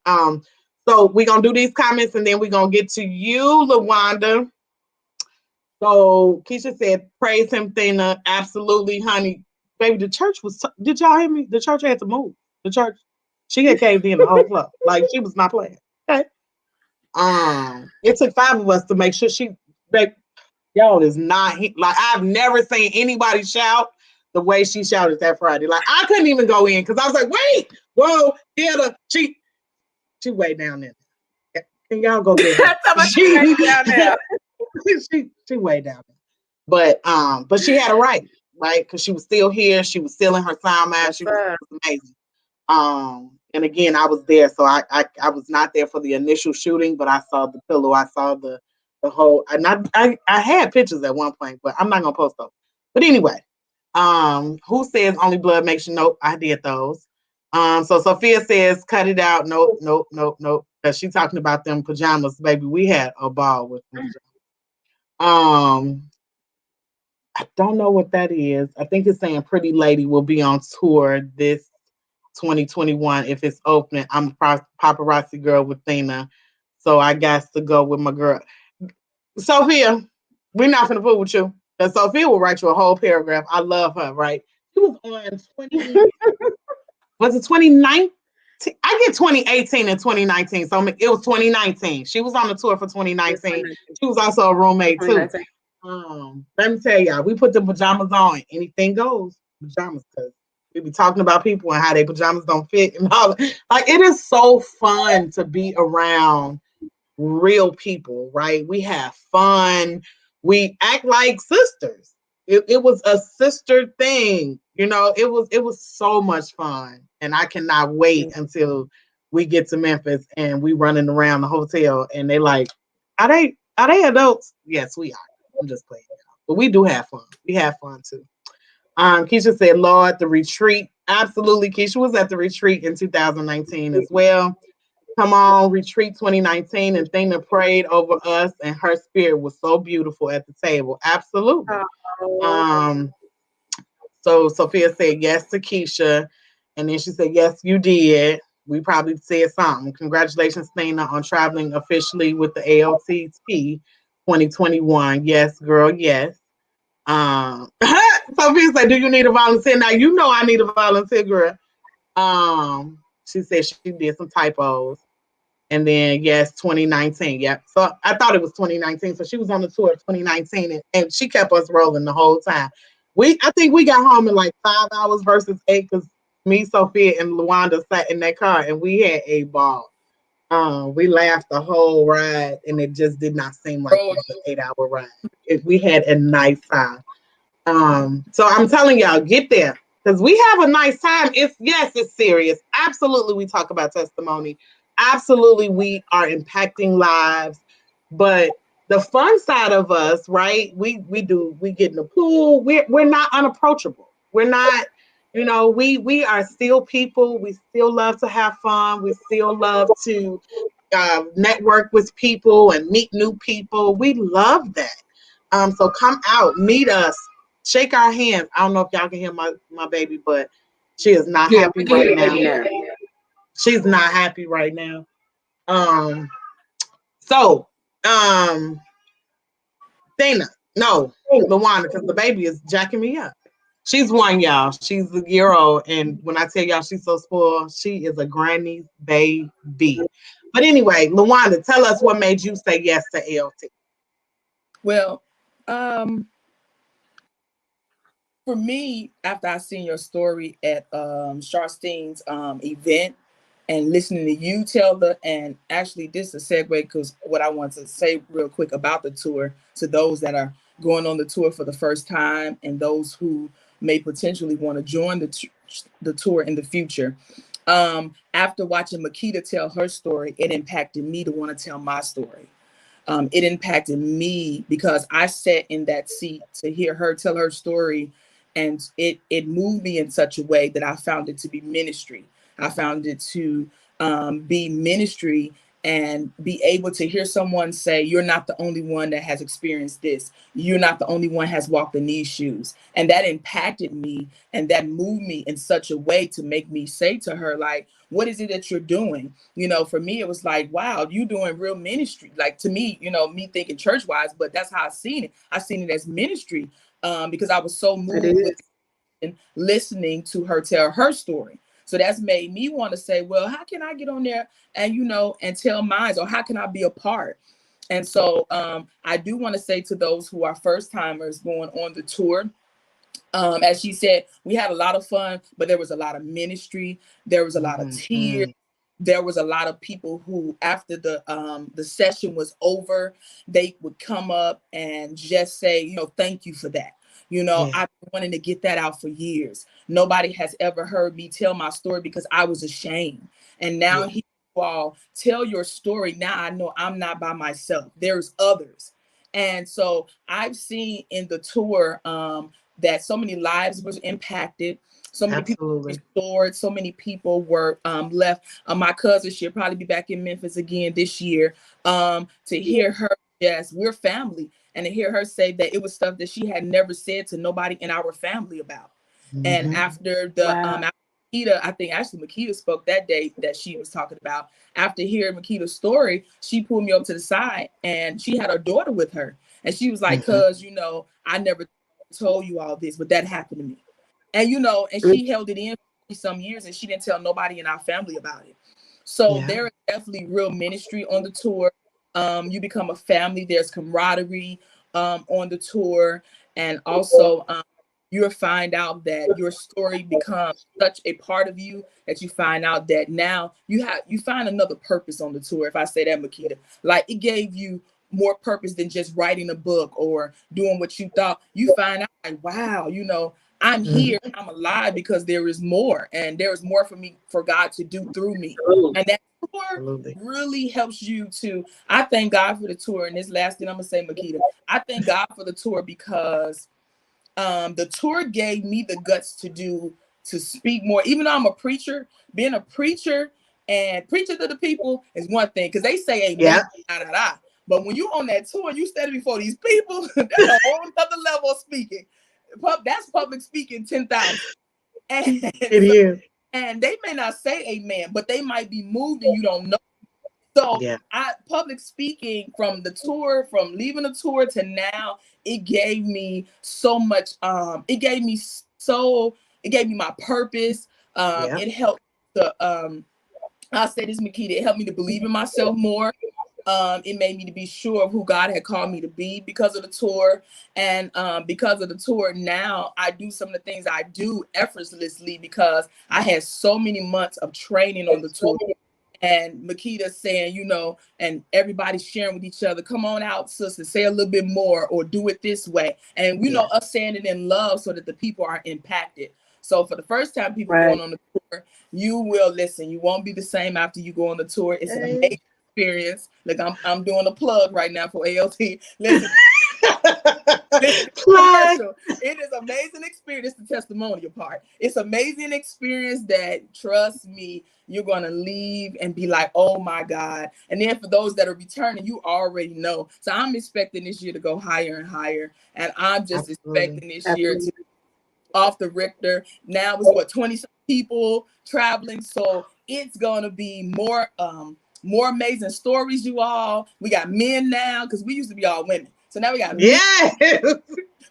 So we're gonna do these comments and then we're gonna get to you, LaWanda. So Keisha said, praise him, Thina. Absolutely, honey. Baby, the church did y'all hear me? The church had to move. The church, she had caved in the whole floor. Like she was not playing. Okay. It took 5 of us to make sure y'all is not like I've never seen anybody shout the way she shouted that Friday. Like I couldn't even go in because I was like, wait, whoa, yeah, she way down there. Can y'all go get her? She down there. she way down there. But she had a right? Because she was still here. She was still in her sound mind. She was amazing. And again, I was there, so I was not there for the initial shooting, but I saw the pillow. I saw the whole. And I had pictures at one point, but I'm not gonna post those. But anyway, who says only blood makes you? Nope, I did those. So Sophia says cut it out. Nope. Because she's talking about them pajamas, baby. We had a ball with them pajamas. I don't know what that is. I think it's saying Pretty Lady will be on tour this 2021 if it's opening. I'm a paparazzi girl with Thina, so I got to go with my girl. Sophia, we're not going to fool with you. And Sophia will write you a whole paragraph. I love her, right? She was on 20, was it 2019? I get 2018 and 2019, so it was 2019. She was on the tour for 2019. She was also a roommate too. Let me tell y'all, we put the pajamas on. Anything goes. Pajamas, because we be talking about people and how their pajamas don't fit and all. Like it is so fun to be around real people, right? We have fun. We act like sisters. It was a sister thing, it was so much fun. And I cannot wait until we get to Memphis and we running around the hotel and they like, are they adults? Yes, we are. I'm just playing. But we do have fun. We have fun too. Keisha said, Lord, the retreat. Absolutely. Keisha was at the retreat in 2019 as well. Come on, retreat 2019, and Thina prayed over us, and her spirit was so beautiful at the table. Absolutely. So Sophia said yes to Keisha, and then she said, yes, you did. We probably said something. Congratulations, Thina, on traveling officially with the ALTT 2021. Yes, girl, yes. Sophia said, do you need a volunteer? Now, you know I need a volunteer, girl. She said she did some typos. And then, yes, 2019. Yep. So I thought it was 2019. So she was on the tour of 2019 and she kept us rolling the whole time. I think we got home in like 5 hours versus 8 because me, Sophia, and LaWanda sat in that car and we had a ball. We laughed the whole ride and it just did not seem like it was an 8-hour ride. We had a nice time. So I'm telling y'all, get there because we have a nice time. It's serious. Absolutely, we talk about testimony. Absolutely, we are impacting lives. But the fun side of us, right? We get in the pool. We're not unapproachable. We're not, we are still people. We still love to have fun. We still love to network with people and meet new people. We love that. So come out, meet us, shake our hands. I don't know if y'all can hear my baby, but she is not happy right now. She's not happy right now. So, Dana, no, LaWanda, because the baby is jacking me up. She's 1, y'all. She's a year old, and when I tell y'all she's so spoiled, she is a granny's baby. But anyway, LaWanda, tell us what made you say yes to ALT. Well, for me, after I seen your story at Charstein's event and listening to you tell and actually this is a segue because what I want to say real quick about the tour to those that are going on the tour for the first time and those who may potentially want to join the tour in the future. After watching Makita tell her story, it impacted me to want to tell my story. It impacted me because I sat in that seat to hear her tell her story, and it moved me in such a way that I found it to be ministry. I found it to be ministry and be able to hear someone say, you're not the only one that has experienced this. You're not the only one has walked in these shoes. And that impacted me, and that moved me in such a way to make me say to her, like, what is it that you're doing? You know, for me, it was like, wow, you doing real ministry. Like, to me, you know, me thinking church wise, but that's how I seen it. I seen it as ministry, because I was so It moved with is. listening to her tell her story. So that's made me want to say, well, how can I get on there and, you know, and tell mine, or how can I be a part? And so I do want to say to those who are first timers going on the tour, as she said, we had a lot of fun, but there was a lot of ministry. There was a lot of tears. Mhm. There was a lot of people who, after the session was over, they would come up and just say, you know, thank you for that. You know, Yeah, I've been wanting to get that out for years. Nobody has ever heard me tell my story because I was ashamed. And now yeah, here you all tell your story. Now I know I'm not by myself. There's others. And so I've seen in the tour, that so many lives was impacted, so many people absolutely. restored, so many people were left. My cousin, she'll probably be back in Memphis again this year. To hear her, yes, we're family, and to hear her say that it was stuff that she had never said to nobody in our family about. And Hmm. after Wow. after Makita, I think actually Makita spoke that day that she was talking about. After hearing Makita's story, she pulled me up to the side, and she had her daughter with her, and she was like, Hmm. "Cuz, you know, I never told you all this, but that happened to me." And you know, and Mm. she held it in for some years, and she didn't tell nobody in our family about it. So Yeah, there is definitely real ministry on the tour. You become a family. There's camaraderie on the tour, and also you'll find out that your story becomes such a part of you that you find out that now you find another purpose on the tour. If I say that, Makita, like it gave you more purpose than just writing a book or doing what you thought. You find out like, wow, you know, I'm here, hmm, I'm alive because there is more, and there is more for me, for God to do through me. Oh, And that tour absolutely. really helps you to. I thank God for the tour. And this last thing I'm gonna say, Makita, I thank God for the tour because the tour gave me the guts to speak more. Even though I'm a preacher, being a preacher and preaching to the people is one thing, because they say amen, Yeah, da, da, da. But when you on that tour, you standing before these people, that's a whole other level of speaking. That's public speaking 10,000. And it so, is. and they may not say amen, but they might be moved and you don't know. So Yeah, I public speaking from the tour, from leaving the tour to now, it gave me so much. It gave me my purpose. yeah, It helped to I'll say this, Makita, it helped me to believe in myself more. It made me to be sure of who God had called me to be because of the tour. And because of the tour, now I do some of the things I do effortlessly because I had so many months of training on the tour. And Makita saying, you know, and everybody's sharing with each other, come on out, sister, say a little bit more or do it this way. And, you know, yeah. us saying it in love so that the people are impacted. So for the first time people right. going on the tour, you will listen. You won't be the same after you go on the tour. It's an Okay. amazing experience. Like I'm doing a plug right now for ALT. Listen, listen, Plug. commercial. It is amazing experience. The testimonial part. It's amazing experience that, trust me, you're gonna leave and be like, oh my God. And then for those that are returning, you already know. So I'm expecting this year to go higher and higher. And I'm just Absolutely. expecting this year Absolutely. to off the Richter. Now it's what 20 people traveling. So it's gonna be more amazing stories, you all. We got men now, because we used to be all women. So now we got men. Yes.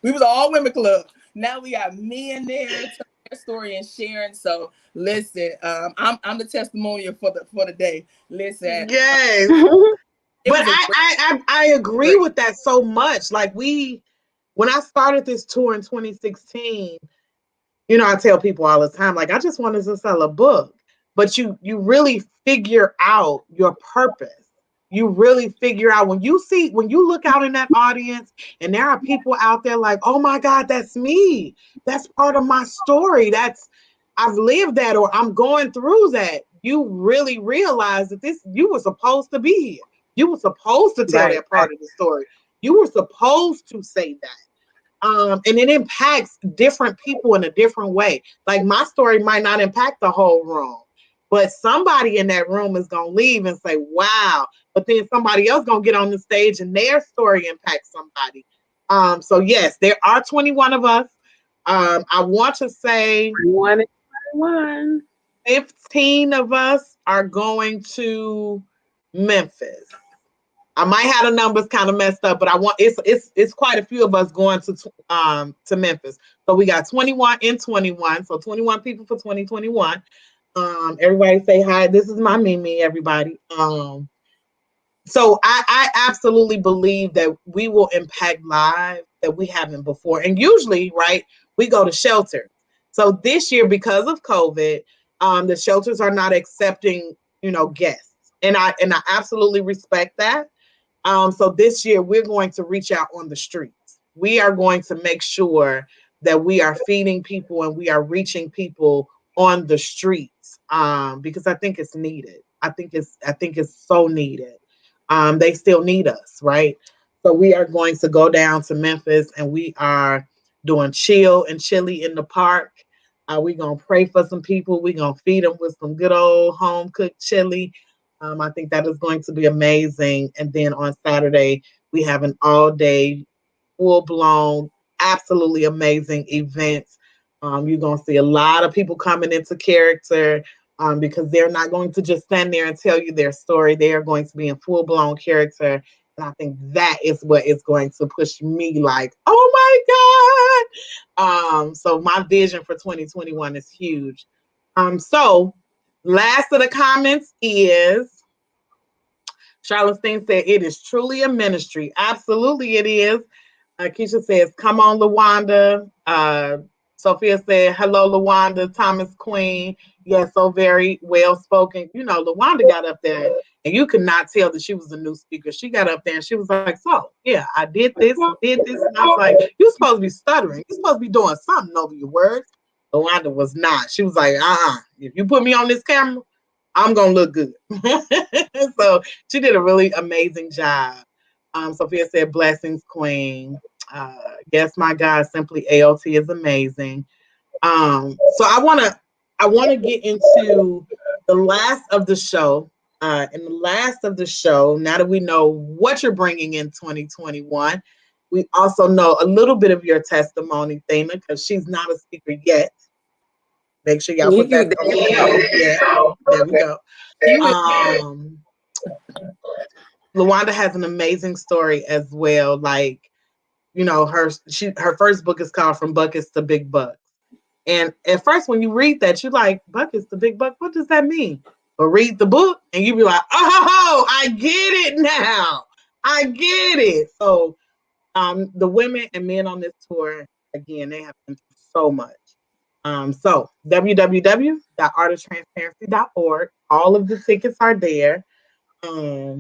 We was all women club. Now we got men there telling their story and sharing. So listen, I'm the testimonial for the day. Listen, Yes. it But was a great I agree experience. with that so much. Like when I started this tour in 2016, you know, I tell people all the time, like, I just wanted to sell a book. But you really figure out your purpose. You really figure out when you look out in that audience and there are people out there like, oh my God, that's me. That's part of my story. I've lived that or I'm going through that. You really realize that you were supposed to be here. You were supposed to tell Right. that part of the story. You were supposed to say that. And it impacts different people in a different way. Like my story might not impact the whole room, but somebody in that room is going to leave and say, wow. But then somebody else going to get on the stage and their story impacts somebody. So yes, there are 21 of us. I want to say 21. 15 of us are going to Memphis. I might have the numbers kind of messed up, but I want it's quite a few of us going to Memphis. So we got 21 and 21. So 21 people for 2021. Everybody say hi. This is my Mimi, everybody. So I absolutely believe that we will impact lives that we haven't before. And usually, right, we go to shelters. So this year, because of COVID, the shelters are not accepting, guests. And I absolutely respect that. So this year we're going to reach out on the streets. We are going to make sure that we are feeding people and we are reaching people on the streets, because I think it's needed. I think it's so needed. They still need us, right? So we are going to go down to Memphis and we are doing chill and chili in the park. We're going to pray for some people. We're going to feed them with some good old home cooked chili. I think that is going to be amazing. And then on Saturday, we have an all day, full blown, absolutely amazing event. You're going to see a lot of people coming into character, because they're not going to just stand there and tell you their story. They are going to be in full blown character. And I think that is what is going to push me like, oh my God. So my vision for 2021 is huge. So last of the comments is Charlotte Steen said, it is truly a ministry. Absolutely, it is. Keisha says, come on, LaWanda. Sophia said, hello, LaWanda. Thomas Queen. Yes, so very well spoken. LaWanda got up there and you could not tell that she was a new speaker. She got up there and she was like, so, yeah, I did this and did this. And I was like, you're supposed to be stuttering. You're supposed to be doing something over your words. LaWanda was not. She was like, if you put me on this camera, I'm going to look good. So she did a really amazing job. Sophia said, blessings, Queen. Yes, my God, simply AOT is amazing. So I wanna get into the last of the show. And the last of the show, now that we know what you're bringing in 2021, we also know a little bit of your testimony, Athena, because she's not a speaker yet. Make sure y'all put that on the yeah. There we go. LaWanda has an amazing story as well. Like, her first book is called From Buckets to Big Bucks. And at first, when you read that, you're like, buckets to big bucks, what does that mean? But read the book and you be like, oh, I get it now. I get it. So the women and men on this tour, again, they have been through so much. So www.artoftransparency.org. All of the tickets are there. Are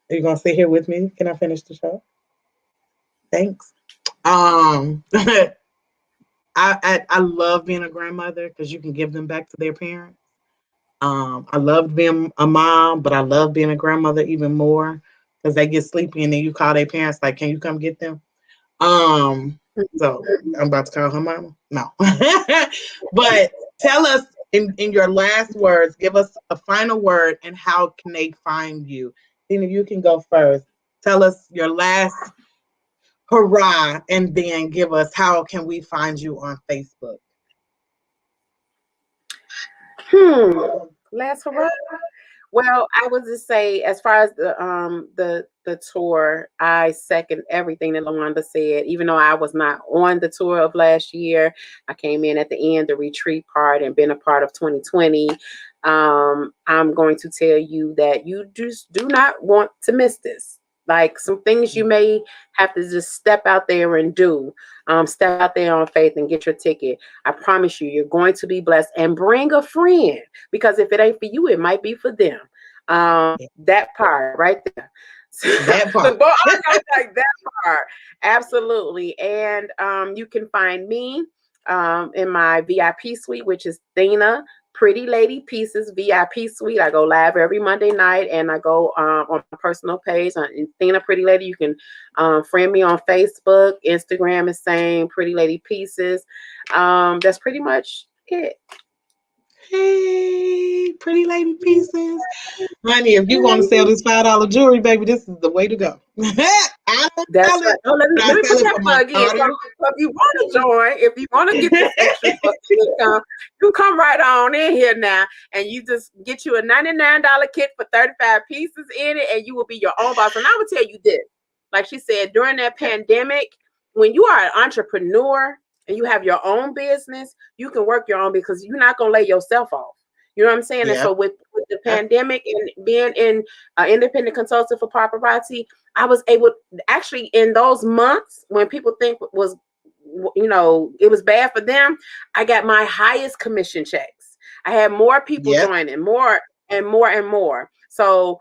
you gonna sit here with me? Can I finish the show? Thanks. I love being a grandmother because you can give them back to their parents. I loved being a mom, but I love being a grandmother even more because they get sleepy and then you call their parents like, "Can you come get them?" So I'm about to call her mama. No, but tell us in your last words. Give us a final word and how can they find you? Tina, you can go first. Tell us your last hurrah, and then give us how can we find you on Facebook. Last hurrah. Well, I would just say, as far as the tour, I second everything that LaWanda said. Even though I was not on the tour of last year, I came in at the end, the retreat part, and been a part of 2020. I'm going to tell you that you just do not want to miss this. Like some things you may have to just step out there and do. Step out there on faith and get your ticket. I promise you, you're going to be blessed. And bring a friend, because if it ain't for you, it might be for them. That part right there. That part. Like that part. Absolutely. And you can find me in my VIP suite, which is Athena Pretty Lady Pieces VIP suite. I go live every Monday night, and I go on my personal page on Athena Pretty Lady. You can friend me on Facebook, Instagram is same Pretty Lady Pieces. That's pretty much it. Hey, pretty lady pieces. Honey, if you want to sell this $5 jewelry, baby, this is the way to go. I don't That's sell right. it, Oh, but let I me sell put it that for my plug in. So, daughter. if you want to join, if you want to get this extra source of income, you come right on in here now, and you just get you a $99 kit for 35 pieces in it, and you will be your own boss. And I will tell you this, like she said, during that pandemic, when you are an entrepreneur and you have your own business, you can work your own because you're not gonna lay yourself off. You know what I'm saying? And Yeah. so with the pandemic and being in independent consultant for paparazzi, I was able, actually, in those months when people think was, it was bad for them, I got my highest commission checks. I had more people Yep. joining, more and more and more. So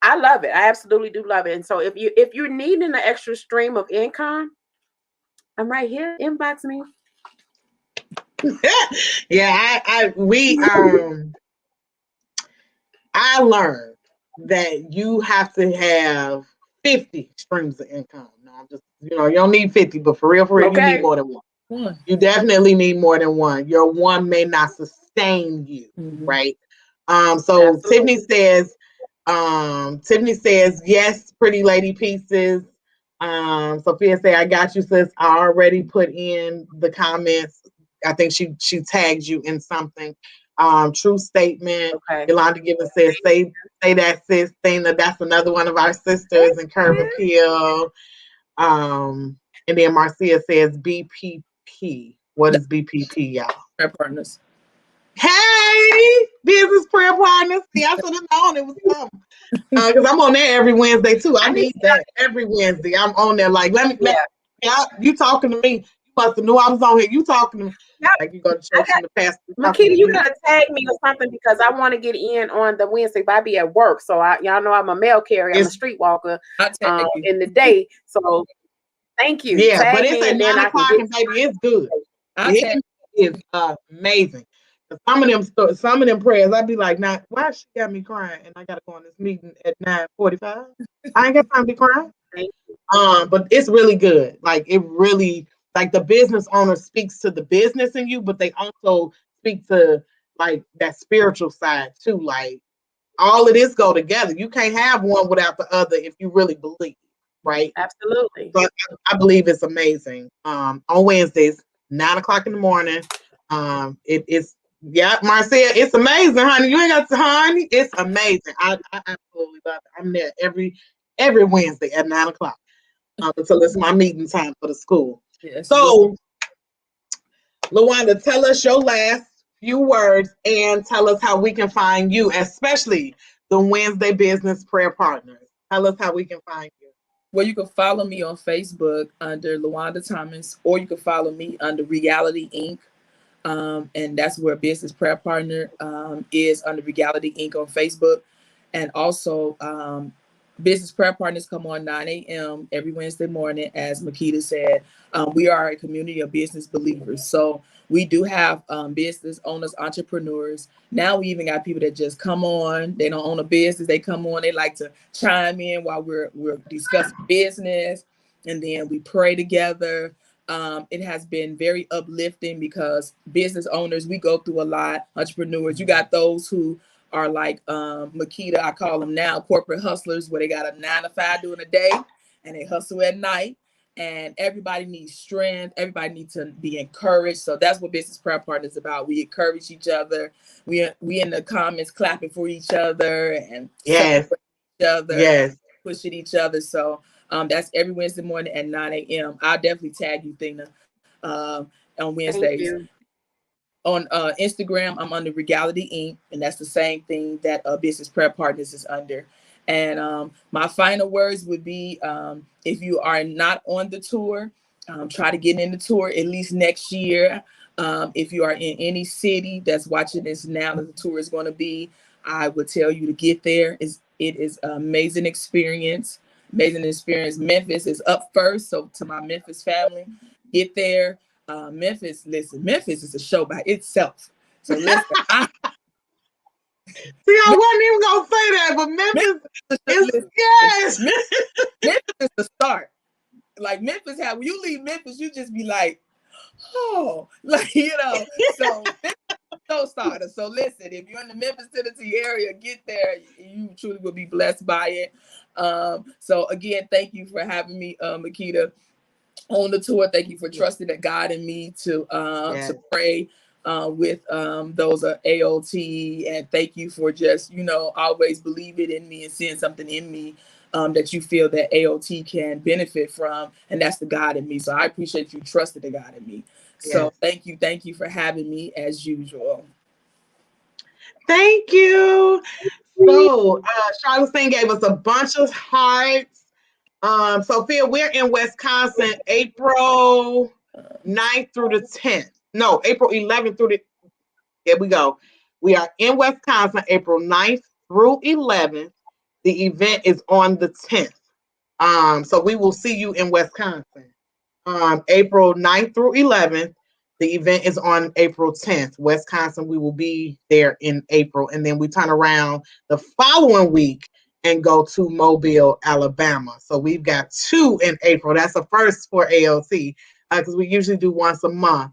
I love it. I absolutely do love it. And so if you're needing an extra stream of income, I'm right here. Inbox me. Yeah, I learned that you have to have 50 streams of income. No, I'm just, you don't need 50, but for real, you need Okay. more than one. You definitely need more than one. Your one may not sustain you, right? So Tiffany says, yes, pretty lady pieces. Sophia say, I got you, sis. I already put in the comments. I think she tagged you in something. True statement. Okay. Yolanda Gibbons says, say that, sis. Athena, that's another one of our sisters in Curve Appeal. And then Marcia says BPP. What is BPP, y'all? Prayer partners. Hey, business prayer partners. See, I should have known it was something. Because I'm on there every Wednesday too. I need that every Wednesday. I'm on there like, you talking to me. You must have knew I was on here. You talking to me. Like you go to church and the pastor. Makita, you gotta tag me or something because I want to get in on the Wednesday, but I be at work. So y'all know I'm a mail carrier, I'm a streetwalker in the day. So thank you. Yeah, tag but it's me at and then 9 I can o'clock get and baby, it's good. I'll It is amazing. Some of them prayers, I'd be like, nah, why she got me crying? And I gotta go on this meeting at 9:45. I ain't got time to be crying. But it's really good. Like it really, like the business owner speaks to the business in you, but they also speak to like that spiritual side too. Like all of this go together. You can't have one without the other if you really believe, right? Absolutely. But I believe it's amazing. On Wednesdays, 9 o'clock in the morning. It's Marcia, it's amazing, honey. You ain't got to, honey. It's amazing. I absolutely love it. I'm there every Wednesday at 9 o'clock. Until it's my meeting time for the school. Yes, so, LaWanda, tell us your last few words and tell us how we can find you, especially the Wednesday Business Prayer Partners. Tell us how we can find you. Well, you can follow me on Facebook under LaWanda Thomas, or you can follow me under Reality Inc. And that's where Business Prayer Partner is under Reality Inc. on Facebook. And also, Business Prayer Partners come on 9 a.m. every Wednesday morning, as Makita said. We are a community of business believers. So we do have business owners, entrepreneurs. Now we even got people that just come on. They don't own a business. They come on. They like to chime in while we're discussing business. And then we pray together. It has been very uplifting because business owners, we go through a lot. Entrepreneurs, you got those who are like Makita, I call them now corporate hustlers, where they got a 9 to 5 during the day and they hustle at night. And everybody needs strength. Everybody needs to be encouraged. So that's what Business Prayer Partners is about. We encourage each other. We in the comments clapping for each other and celebrating each other, pushing each other. So that's every Wednesday morning at 9 a.m. I'll definitely tag you, Athena, on Wednesdays. On Instagram, I'm under Reality Inc., and that's the same thing that Business Prayer Partners is under. And my final words would be, if you are not on the tour, try to get in the tour at least next year. If you are in any city that's watching this now that the tour is going to be, I would tell you to get there. It is an amazing experience. Memphis is up first. So to my Memphis family, get there. Memphis is a show by itself. So listen, I wasn't even gonna say that, but Memphis Memphis is the start. Like Memphis, when you leave Memphis, you just be like, oh, like so soul starter. So listen, if you're in the Memphis, Tennessee area, get there. You truly will be blessed by it. So again, thank you for having me, Makita, on the tour. Thank you for trusting that God in me to pray with those AOT, and thank you for just always believing in me and seeing something in me that you feel that AOT can benefit from, and that's the God in me. So I appreciate you trusting the God in me. So thank you for having me as usual. Thank you. So Charlotte gave us a bunch of hearts. Sophia, we're in Wisconsin, April 9th through the 10th. No, April 11th through the. Here we go. We are in Wisconsin, April 9th through 11th. The event is on the 10th. So we will see you in Wisconsin. April 9th through 11th. The event is on April 10th. Wisconsin, we will be there in April. And then we turn around the following week and go to Mobile, Alabama. So we've got 2 in April. That's a first for AOT because we usually do once a month.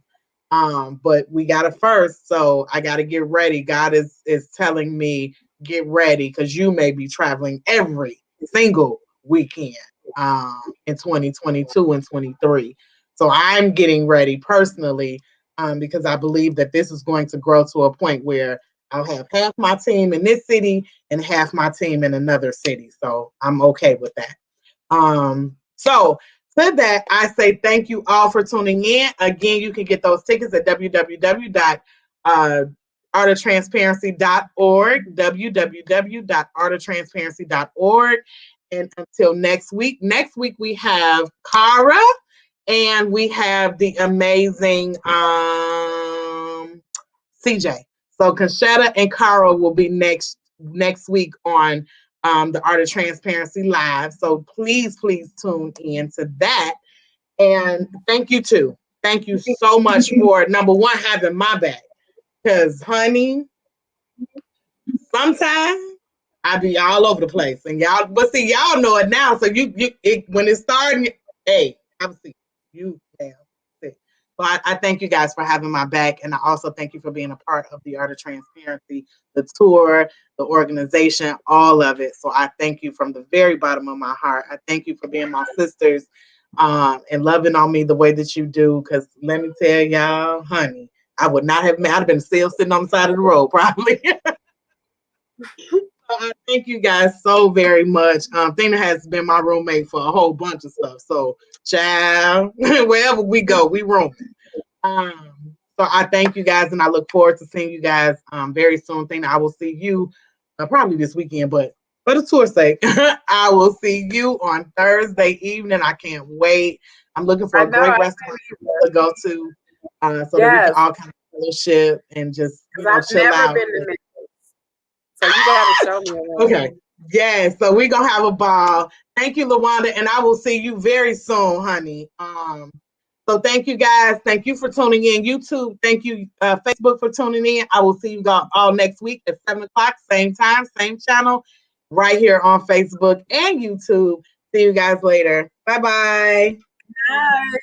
But we got a first, so I got to get ready. God is telling me get ready because you may be traveling every single weekend in 2022 and 23. So I'm getting ready personally because I believe that this is going to grow to a point where I'll have half my team in this city and half my team in another city. So I'm okay with that. So with that, I say thank you all for tuning in. Again, you can get those tickets at www.artoftransparency.org, www.artoftransparency.org. And until next week we have Cara and we have the amazing CJ. So Conchetta and Cara will be next week on the Art of Transparency Live. So please tune in to that. And thank you too. Thank you so much for number one having my back. Because honey, sometimes I be all over the place. And y'all, but see, y'all know it now. So when it's starting, hey, I'm see you now. So I thank you guys for having my back. And I also thank you for being a part of the Art of Transparency, the tour, the organization, all of it. So I thank you from the very bottom of my heart. I thank you for being my sisters and loving on me the way that you do. Because let me tell y'all, honey, I would not have, I'd have been still sitting on the side of the road probably. I thank you guys so very much. Athena has been my roommate for a whole bunch of stuff. So, child, wherever we go, we room. So I thank you guys, and I look forward to seeing you guys very soon. Athena, I will see you probably this weekend, but for the tour's sake, I will see you on Thursday evening. I can't wait. I'm looking for a great restaurant to go to so that we can all kind of fellowship and just chill out. Been to Memphis. So you gotta show me around. Okay. Yeah, so we're gonna have a ball. Thank you, LaWanda, and I will see you very soon, honey. So thank you guys. Thank you for tuning in. YouTube, thank you, Facebook, for tuning in. I will see you all next week at 7 o'clock, same time, same channel, right here on Facebook and YouTube. See you guys later. Bye-bye. Bye.